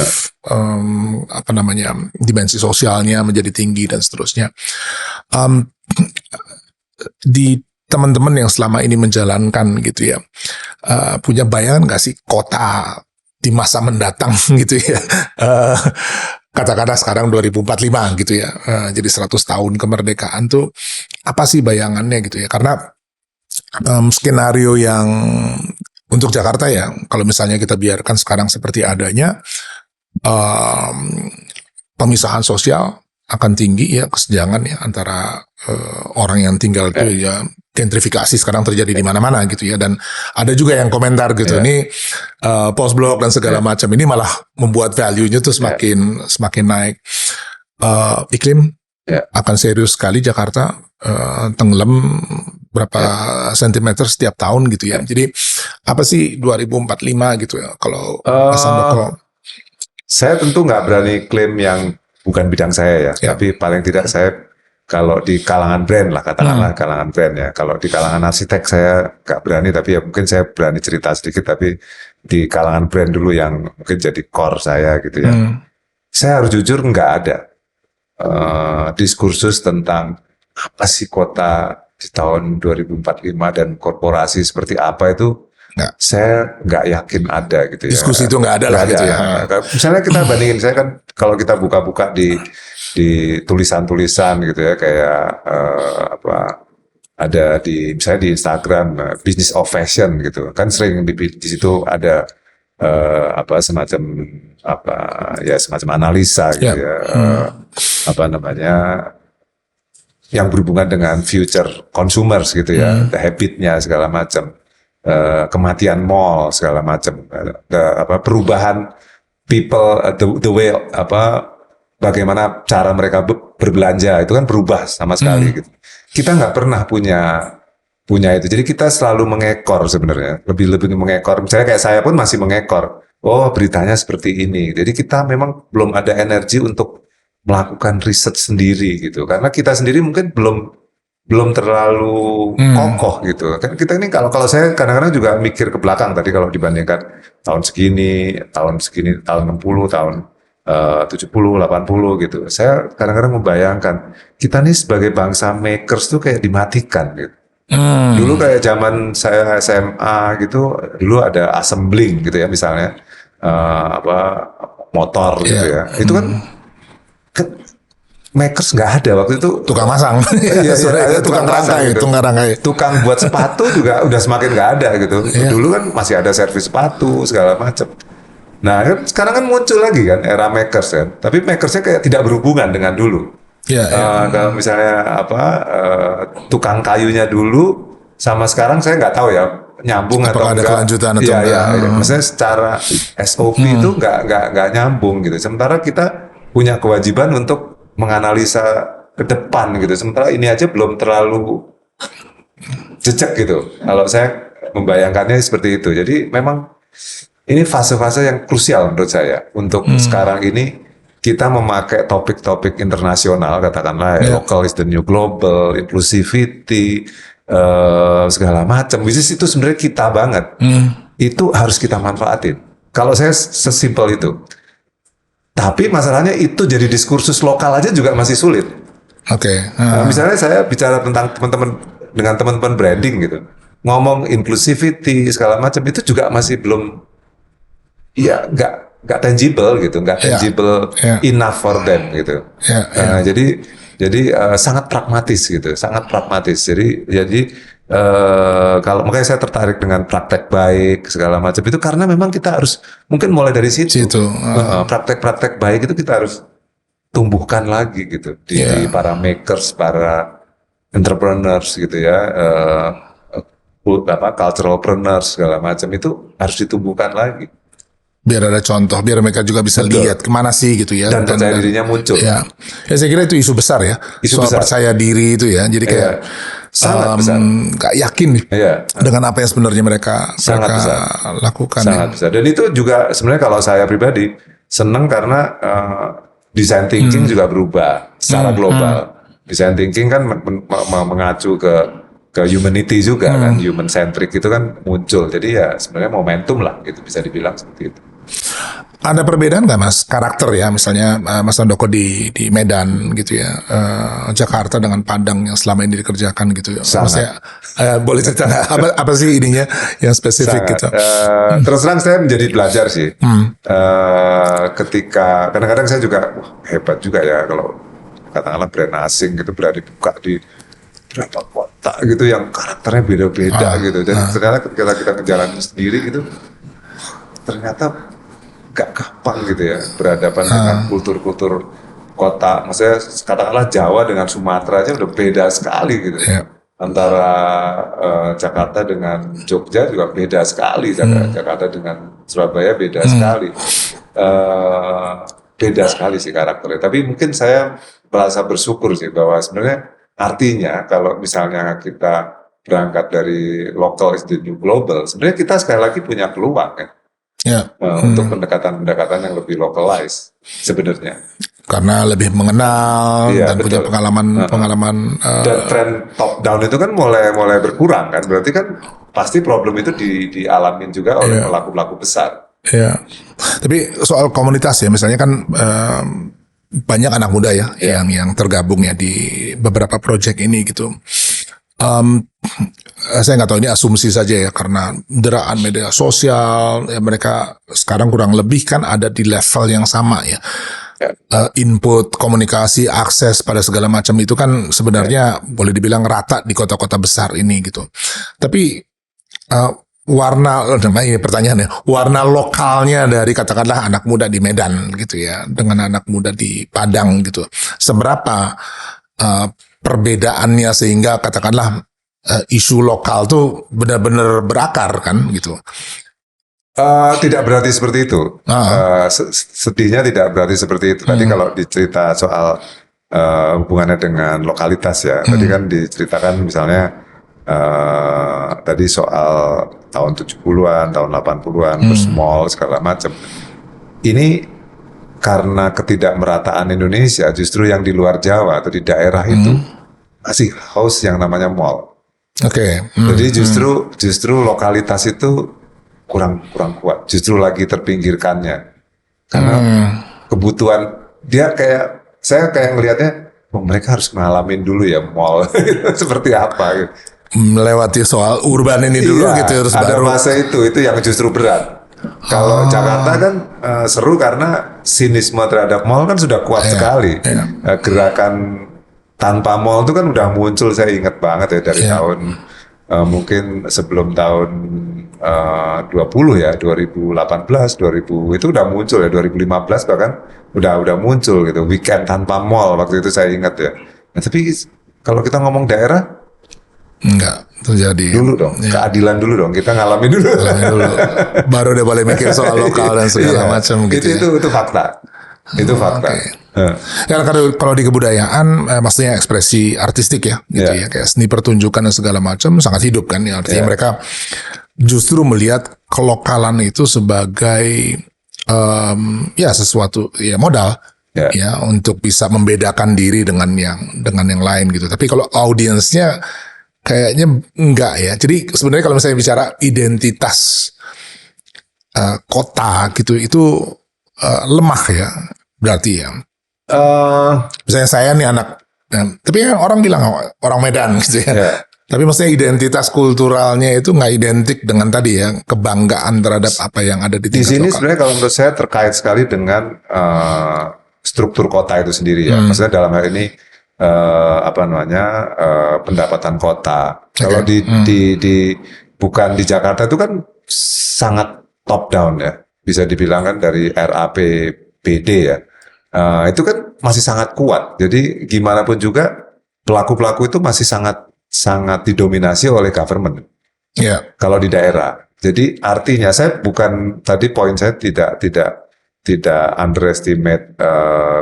B: dimensi sosialnya menjadi tinggi dan seterusnya. Di teman-teman yang selama ini menjalankan gitu ya, punya bayangan nggak sih kota di masa mendatang gitu ya? Katakanlah sekarang 2045 gitu ya, jadi 100 tahun kemerdekaan tuh apa sih bayangannya gitu ya? Karena skenario yang untuk Jakarta ya, kalau misalnya kita biarkan sekarang seperti adanya, pemisahan sosial akan tinggi ya, kesenjangan ya antara orang yang tinggal itu ya, gentrifikasi sekarang terjadi di mana-mana gitu ya, dan ada juga yang komentar gitu, ini post blok dan segala macam ini malah membuat value-nya tuh semakin naik. Iklim akan serius sekali Jakarta, tenggelam berapa sentimeter setiap tahun gitu ya. Jadi apa sih 2045 gitu ya kalau Mas Handoko?
A: Saya tentu nggak berani klaim yang bukan bidang saya ya, tapi paling tidak saya kalau di kalangan brand lah katakanlah kalangan brand ya. Kalau di kalangan arsitek saya nggak berani, tapi ya mungkin saya berani cerita sedikit. Tapi di kalangan brand dulu yang mungkin jadi core saya gitu ya. Saya harus jujur nggak ada diskursus tentang apa sih kota di tahun 2045 dan korporasi seperti apa itu saya nggak yakin ada gitu ya.
B: Diskusi itu nggak ada lah gitu ya.
A: Misalnya kita bandingin, saya kan kalau kita buka-buka di tulisan-tulisan gitu ya, kayak ada misalnya di Instagram Business of Fashion gitu kan, sering di situ ada semacam analisa gitu ya, yang berhubungan dengan future consumers gitu ya, habitnya segala macam, kematian mall segala macam, perubahan people, the way bagaimana cara mereka berbelanja itu kan berubah sama sekali gitu. Kita nggak pernah punya itu. Jadi kita selalu mengekor sebenarnya, lebih mengekor. Misalnya kayak saya pun masih mengekor. Oh, beritanya seperti ini. Jadi kita memang belum ada energi untuk melakukan riset sendiri gitu. Karena kita sendiri mungkin belum terlalu kokoh gitu. Kan kita ini kalau saya kadang-kadang juga mikir ke belakang tadi, kalau dibandingkan tahun segini, tahun 60, tahun 70, 80 gitu. Saya kadang-kadang membayangkan kita nih sebagai bangsa makers tuh kayak dimatikan gitu. Dulu kayak zaman saya SMA gitu, dulu ada assembling gitu ya, misalnya motor gitu ya. Itu kan makers nggak ada waktu itu.
B: Tukang masang. Tukang rangkai gitu.
A: Tukang buat sepatu juga udah semakin nggak ada gitu. Dulu kan masih ada servis sepatu segala macam. Nah, sekarang kan muncul lagi kan era makers kan. Tapi makersnya kayak tidak berhubungan dengan dulu. Kalau misalnya tukang kayunya dulu sama sekarang saya nggak tahu ya, nyambung
B: apakah
A: atau
B: ada
A: enggak.
B: Kelanjutan atau enggak.
A: Maksudnya secara SOP itu nggak nyambung gitu. Sementara kita punya kewajiban untuk menganalisa ke depan gitu. Sementara ini aja belum terlalu jejak gitu. Kalau saya membayangkannya seperti itu. Jadi memang ini fase-fase yang krusial menurut saya untuk sekarang ini. Kita memakai topik-topik internasional, katakanlah local is the new global, inclusivity, segala macam. Bisnis itu sebenarnya kita banget. Itu harus kita manfaatin. Kalau saya sesimpel itu. Tapi masalahnya itu jadi diskursus lokal aja juga masih sulit. Misalnya saya bicara tentang teman-teman branding gitu, ngomong inclusivity segala macam, itu juga masih belum, nggak tangible gitu, nggak tangible enough for them gitu. Jadi sangat pragmatis gitu, sangat pragmatis. Jadi kalau makanya saya tertarik dengan praktek baik segala macam itu, karena memang kita harus mungkin mulai dari situ. Praktek-praktek baik itu kita harus tumbuhkan lagi gitu di para makers, para entrepreneurs gitu ya, culturalpreneurs segala macam itu harus ditumbuhkan lagi.
B: Biar ada contoh, biar mereka juga bisa lihat kemana sih gitu ya.
A: Dan percaya dirinya muncul.
B: Ya, saya kira itu isu besar ya. Soal percaya diri itu ya. Jadi kayak gak yakin nih dengan apa yang sebenarnya mereka lakukan.
A: Sangat besar. Dan itu juga sebenarnya kalau saya pribadi senang karena design thinking juga berubah secara global. Design thinking kan mengacu ke humanity juga kan, human centric itu kan muncul. Jadi ya sebenarnya momentum lah gitu, bisa dibilang seperti itu.
B: Ada perbedaan nggak Mas karakter ya, misalnya Mas Handoko di Medan gitu ya, Jakarta dengan Padang yang selama ini dikerjakan gitu ya. Maksudnya boleh cerita apa sih ininya yang spesifik gitu?
A: Terus terang saya menjadi belajar sih. Ketika kadang-kadang saya juga hebat juga ya kalau katakanlah brand asing gitu berani buka di berapa kota gitu yang karakternya beda-beda gitu. Dan ternyata ketika kita ngejalanin sendiri gitu, ternyata gak gampang gitu ya berhadapan dengan kultur-kultur kota. Maksudnya katakanlah Jawa dengan Sumatera aja udah beda sekali gitu. Antara Jakarta dengan Jogja juga beda sekali. Jakarta dengan Surabaya beda sekali. Beda sekali sih karakternya. Tapi mungkin saya merasa bersyukur sih bahwa sebenarnya artinya kalau misalnya kita berangkat dari local is the new global, sebenarnya kita sekali lagi punya peluang kan. Untuk pendekatan-pendekatan yang lebih localized sebenarnya.
B: Karena lebih mengenal dan punya pengalaman
A: dan tren top down itu kan mulai berkurang kan. Berarti kan pasti problem itu dialamin juga oleh pelaku-pelaku besar.
B: Tapi soal komunitas ya, misalnya kan banyak anak muda ya yang tergabung ya di beberapa proyek ini gitu. Saya nggak tahu, ini asumsi saja ya, karena deraan media sosial ya, mereka sekarang kurang lebih kan ada di level yang sama ya. Input, komunikasi, akses pada segala macam itu kan sebenarnya boleh dibilang rata di kota-kota besar ini gitu. Tapi pertanyaannya, warna lokalnya dari katakanlah anak muda di Medan gitu ya, dengan anak muda di Padang gitu, seberapa perbedaannya sehingga katakanlah isu lokal tuh benar-benar berakar kan gitu.
A: Tidak berarti seperti itu. Sedihnya tidak berarti seperti itu. Tadi kalau dicerita soal hubungannya dengan lokalitas ya, tadi kan diceritakan misalnya tadi soal tahun 70-an, tahun 80-an, mall segala macam. Ini karena ketidakmerataan Indonesia, justru yang di luar Jawa atau di daerah itu masih haus yang namanya mall.
B: Oke.
A: Jadi justru lokalitas itu kurang kuat, justru lagi terpinggirkannya karena kebutuhan dia saya ngelihatnya, mereka harus ngalamin dulu ya mall seperti apa gitu.
B: Melewati soal urban ini dulu gitu, terus
A: ada
B: baru
A: masa itu yang justru berat. Kalau Jakarta kan seru karena sinisme terhadap mall kan sudah kuat sekali. Gerakan tanpa mall itu kan udah muncul, saya ingat banget ya dari tahun mungkin sebelum tahun 2018, 2000 itu udah muncul ya, 2015 bahkan udah muncul gitu, weekend tanpa mall waktu itu saya ingat ya. Nah, tapi kalau kita ngomong daerah
B: enggak terjadi
A: dulu dong, keadilan dulu dong, kita ngalamin dulu.
B: Baru dia boleh mikir soal lokal dan segala macam gitu.
A: Itu fakta. Itu fakta.
B: Ya, kalau di kebudayaan maksudnya ekspresi artistik ya gitu ya, kayak seni pertunjukan dan segala macam sangat hidup kan ya, artinya mereka justru melihat kelokalan itu sebagai sesuatu ya, modal ya untuk bisa membedakan diri dengan yang lain gitu. Tapi kalau audiensnya kayaknya enggak ya. Jadi sebenarnya kalau misalnya bicara identitas kota gitu, itu lemah ya berarti ya. Misalnya saya nih anak, tapi orang bilang orang Medan gitu ya. Tapi maksudnya identitas kulturalnya itu nggak identik dengan tadi ya, kebanggaan terhadap apa yang ada di tingkat lokal.
A: Di sini sebenarnya kalau menurut saya terkait sekali dengan struktur kota itu sendiri ya. Maksudnya dalam hal ini pendapatan kota. Kalau bukan di Jakarta itu kan sangat top down ya, bisa dibilang kan dari RAPBD ya. Itu kan masih sangat kuat. Jadi gimana pun juga pelaku-pelaku itu masih sangat didominasi oleh government. Kalau di daerah. Jadi artinya poin saya tidak underestimate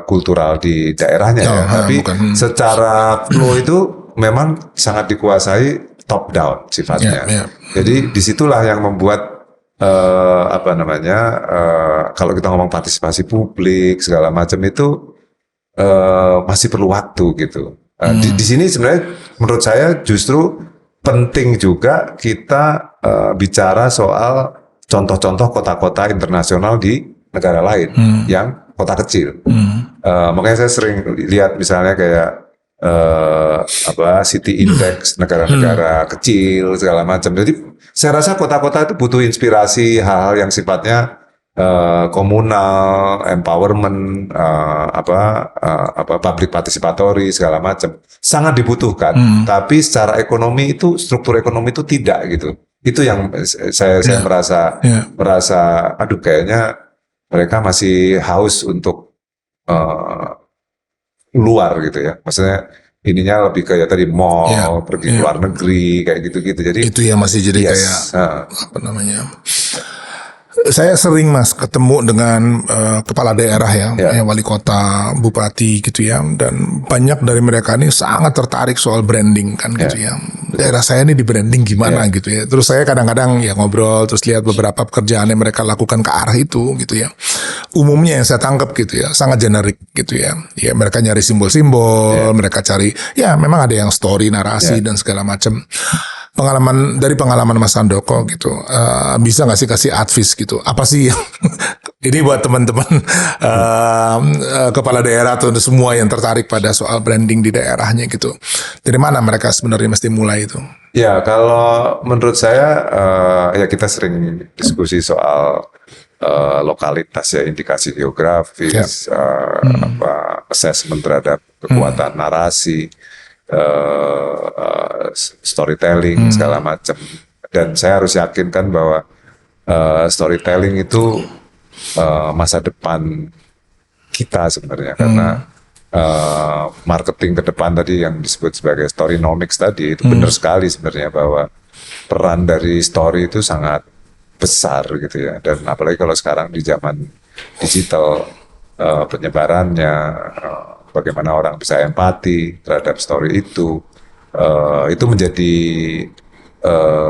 A: kultural di daerahnya tapi secara flow itu memang sangat dikuasai top down sifatnya. Jadi disitulah yang membuat kalau kita ngomong partisipasi publik segala macam itu masih perlu waktu gitu. Di sini sebenarnya menurut saya justru penting juga kita bicara soal contoh-contoh kota-kota internasional di negara lain yang kota kecil. Makanya saya sering lihat misalnya kayak City Index negara-negara kecil segala macam. Jadi saya rasa kota-kota itu butuh inspirasi hal-hal yang sifatnya komunal, empowerment, public participatory segala macam sangat dibutuhkan. Tapi secara ekonomi itu, struktur ekonomi itu tidak gitu. Itu yang saya merasa aduh kayaknya mereka masih haus untuk luar gitu ya. Maksudnya ininya lebih kayak tadi mall, pergi ke luar negeri kayak gitu-gitu. Jadi
B: itu yang masih jadi kayak saya sering ketemu dengan kepala daerah ya, wali kota, bupati gitu ya, dan banyak dari mereka ini sangat tertarik soal branding kan gitu ya. Daerah saya ini di branding gimana gitu ya. Terus saya kadang-kadang ya ngobrol, terus lihat beberapa pekerjaan yang mereka lakukan ke arah itu gitu ya. Umumnya yang saya tangkap gitu ya, sangat generik gitu ya. Ya mereka nyari simbol-simbol, mereka cari ya memang ada yang story, narasi dan segala macam. pengalaman Mas Handoko gitu, bisa nggak sih kasih advice gitu? Apa sih yang ini buat teman-teman kepala daerah atau semua yang tertarik pada soal branding di daerahnya gitu? Dari mana mereka sebenarnya mesti mulai itu?
A: Ya, kalau menurut saya ya kita sering diskusi soal lokalitas ya, indikasi geografis, assessment terhadap kekuatan narasi, storytelling segala macam. Dan saya harus yakinkan bahwa storytelling itu masa depan kita sebenarnya, karena marketing ke depan tadi yang disebut sebagai storynomics tadi itu benar sekali sebenarnya, bahwa peran dari story itu sangat besar gitu ya. Dan apalagi kalau sekarang di zaman digital, penyebarannya, bagaimana orang bisa empati terhadap story itu menjadi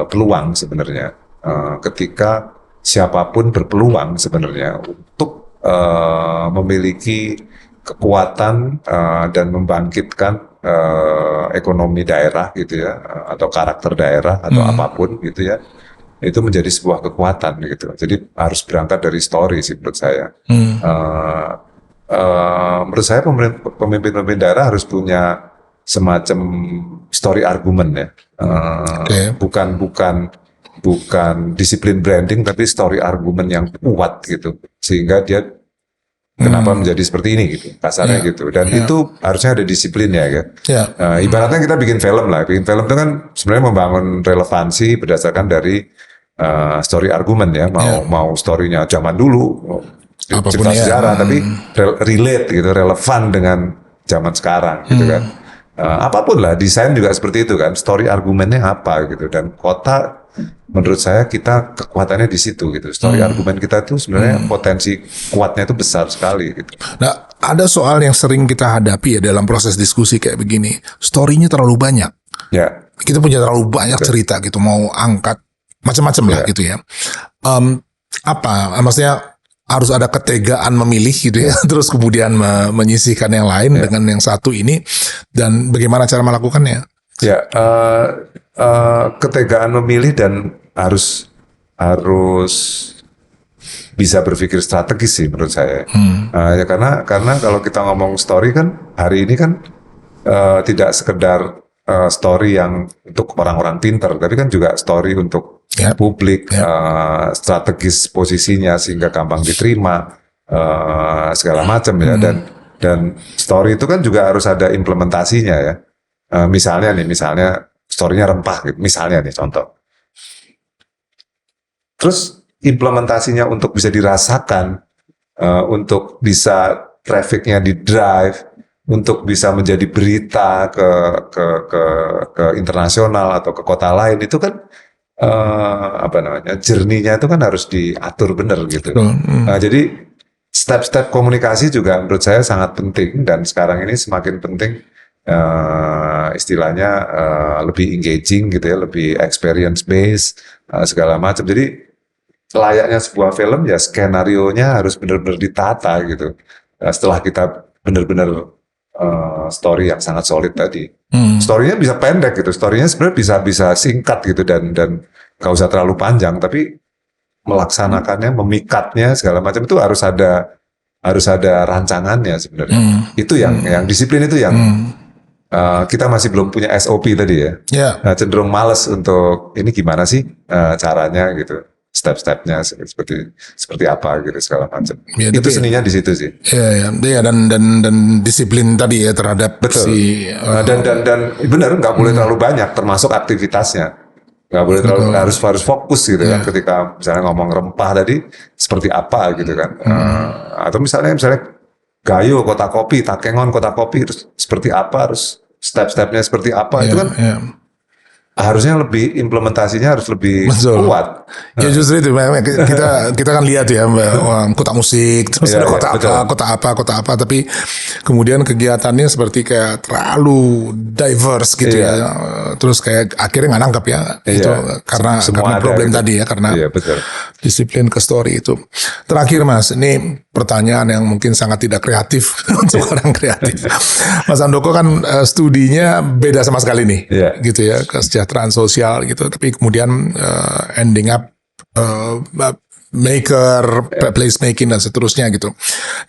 A: peluang sebenarnya, ketika siapapun berpeluang sebenarnya untuk memiliki kekuatan dan membangkitkan ekonomi daerah gitu ya, atau karakter daerah atau apapun gitu ya, itu menjadi sebuah kekuatan gitu. Jadi harus berangkat dari story sih menurut saya. Menurut saya pemimpin-pemimpin daerah harus punya semacam story argument ya, bukan disiplin branding, tapi story argument yang kuat gitu, sehingga dia kenapa menjadi seperti ini gitu, kasarnya gitu. Dan itu harusnya ada disiplinnya kan. Ibaratnya kita bikin film lah. Bikin film itu kan sebenarnya membangun relevansi berdasarkan dari story argument ya. Mau storynya zaman dulu, cerita sejarah, tapi relate gitu, relevan dengan zaman sekarang gitu kan. Apapun lah, desain juga seperti itu kan. Story argumennya apa gitu. Dan kota, menurut saya kita kekuatannya di situ gitu. Story argumen kita itu sebenarnya potensi kuatnya itu besar sekali gitu.
B: Nah, ada soal yang sering kita hadapi ya dalam proses diskusi kayak begini. Story-nya terlalu banyak.
A: Ya.
B: Kita punya terlalu banyak cerita gitu, mau angkat macam-macam lah gitu ya. Maksudnya harus ada ketegaan memilih gitu ya, terus kemudian menyisihkan yang lain dengan yang satu ini, dan bagaimana cara melakukannya?
A: Ya, ketegaan memilih dan harus bisa berpikir strategis sih menurut saya. Ya karena kalau kita ngomong story kan hari ini kan tidak sekedar story yang untuk orang-orang pintar, tapi kan juga story untuk publik, strategis posisinya sehingga gampang diterima, segala macam ya. Dan story itu kan juga harus ada implementasinya ya. Misalnya story-nya rempah gitu. Misalnya nih contoh. Terus implementasinya untuk bisa dirasakan, untuk bisa trafficnya di drive, untuk bisa menjadi berita ke internasional atau ke kota lain, itu kan journey-nya itu kan harus diatur benar gitu. Jadi step-step komunikasi juga menurut saya sangat penting, dan sekarang ini semakin penting, istilahnya lebih engaging gitu ya, lebih experience based, segala macam. Jadi layaknya sebuah film ya, skenario-nya harus benar-benar ditata gitu. Setelah kita benar-benar story yang sangat solid tadi. Story-nya bisa pendek gitu, story-nya sebenarnya bisa singkat gitu, dan gak usah terlalu panjang, tapi melaksanakannya, memikatnya segala macam itu harus ada rancangannya sebenarnya. Itu yang disiplin itu yang kita masih belum punya SOP tadi ya. Cenderung malas untuk ini gimana sih caranya gitu, step-stepnya seperti apa gitu segala macam. Itu seninya di situ sih.
B: Dan disiplin tadi ya terhadap
A: dan benar nggak boleh terlalu banyak, termasuk aktivitasnya. Nggak boleh terlalu, harus fokus gitu kan. Ketika misalnya ngomong rempah tadi seperti apa gitu kan. Atau misalnya Gayo kota kopi, Takengon kota kopi, terus seperti apa, harus step-stepnya seperti apa, itu kan harusnya lebih, implementasinya harus lebih kuat.
B: Ya justru itu kita kan lihat ya, kota musik, terus ada kota apa, tapi kemudian kegiatannya seperti kayak terlalu diverse gitu ya, terus kayak akhirnya nggak nangkep ya itu karena
A: semua ada
B: problem
A: gitu.
B: tadi ya, karena
A: betul.
B: disiplin ke story itu. Terakhir Mas, ini pertanyaan yang mungkin sangat tidak kreatif untuk orang kreatif. Mas Handoko kan studinya beda sama sekali nih, gitu ya, kesejahteraan sosial gitu. Tapi kemudian ending up maker, place making dan seterusnya gitu.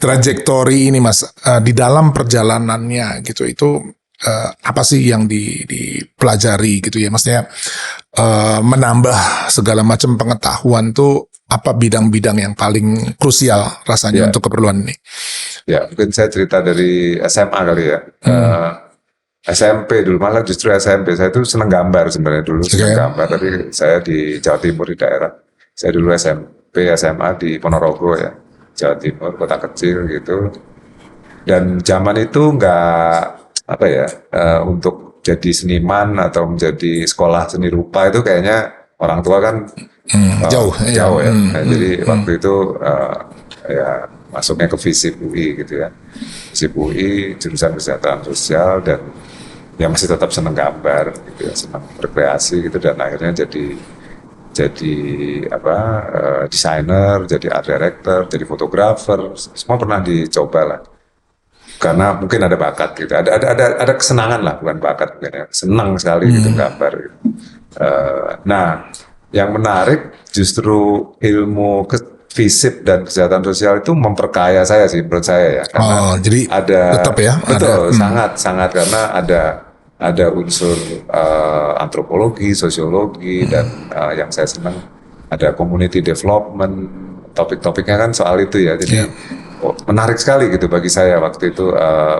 B: Trajektori ini Mas, di dalam perjalanannya gitu itu apa sih yang dipelajari gitu ya, maksudnya menambah segala macam pengetahuan tuh apa bidang-bidang yang paling krusial rasanya untuk keperluan ini?
A: Ya mungkin saya cerita dari SMA kali ya. SMP dulu, malah justru SMP saya itu seneng gambar sebenarnya dulu, seneng gambar, tapi saya di Jawa Timur di daerah. Saya dulu SMP SMA di Ponorogo ya, Jawa Timur, kota kecil gitu. Dan zaman itu nggak apa ya, untuk jadi seniman atau menjadi sekolah seni rupa itu kayaknya orang tua kan jauh ya. Jadi waktu itu ya masuknya ke FISIP UI gitu ya, FISIP UI jurusan kesejahteraan sosial, dan ya masih tetap senang gambar gitu ya, senang berkreasi gitu, dan akhirnya jadi desainer, jadi art director, jadi fotografer, semua pernah dicoba lah. Karena mungkin ada bakat gitu, ada kesenangan lah, bukan bakat mungkin ya, senang sekali gitu gambar gitu. Nah, yang menarik justru ilmu FISIP dan kesejahteraan sosial itu memperkaya saya sih, menurut saya ya, karena
B: jadi
A: ada
B: tetap ya,
A: betul, sangat karena ada unsur antropologi, sosiologi, dan yang saya senang ada community development, topik-topiknya kan soal itu ya, jadi menarik sekali gitu bagi saya waktu itu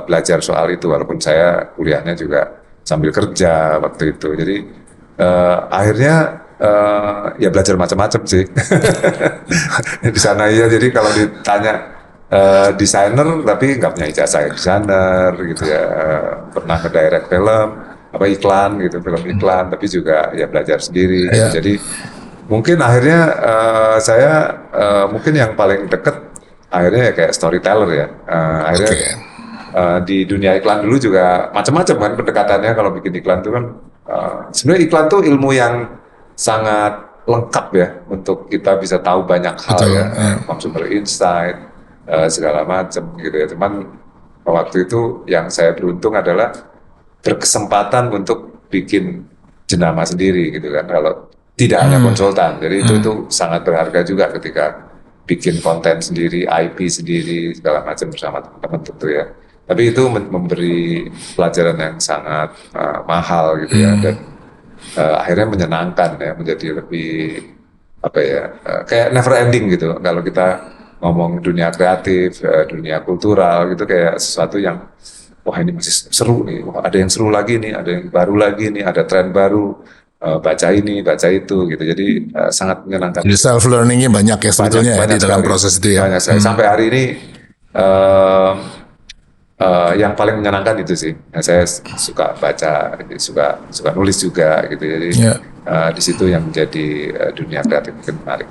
A: belajar soal itu, walaupun saya kuliahnya juga sambil kerja waktu itu. Jadi akhirnya ya belajar macam-macam sih di sana ya. Jadi kalau ditanya desainer tapi nggak punya ijazah desainer gitu ya, pernah nge-direct film apa iklan gitu, film iklan, tapi juga ya belajar sendiri gitu. Jadi mungkin akhirnya saya mungkin yang paling deket akhirnya ya kayak storyteller ya. Akhirnya di dunia iklan dulu juga macam-macam kan pendekatannya. Kalau bikin iklan itu kan sebenarnya iklan tuh ilmu yang sangat lengkap ya, untuk kita bisa tahu banyak hal ya, consumer insight, segala macam gitu ya. Cuman waktu itu yang saya beruntung adalah berkesempatan untuk bikin jenama sendiri gitu kan, kalau tidak hanya konsultan. Jadi itu sangat berharga juga ketika bikin konten sendiri, IP sendiri, segala macam bersama teman-teman tentu ya. Tapi itu memberi pelajaran yang sangat mahal gitu ya, dan akhirnya menyenangkan ya, menjadi lebih apa ya, kayak never ending gitu. Kalau kita ngomong dunia kreatif, dunia kultural gitu, kayak sesuatu yang wah ini masih seru nih, wah ada yang seru lagi nih, ada yang baru lagi nih, ada tren baru. Baca ini, baca itu gitu, jadi sangat menyenangkan.
B: Jadi self learningnya banyak ya sebetulnya banyak di dalam proses itu ya.
A: Banyak sekali. Sampai hari ini yang paling menyenangkan itu sih. Nah, saya suka baca, suka nulis juga gitu, jadi di situ yang menjadi dunia kreatif mungkin menarik.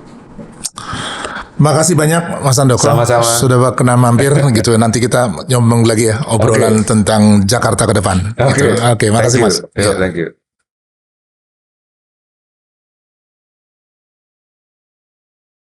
B: Makasih banyak Mas Handoko.
A: Sama-sama.
B: Sudah kena mampir gitu. Nanti kita ngomong lagi ya obrolan tentang Jakarta ke depan. Oke, makasih Mas.
A: Thank you.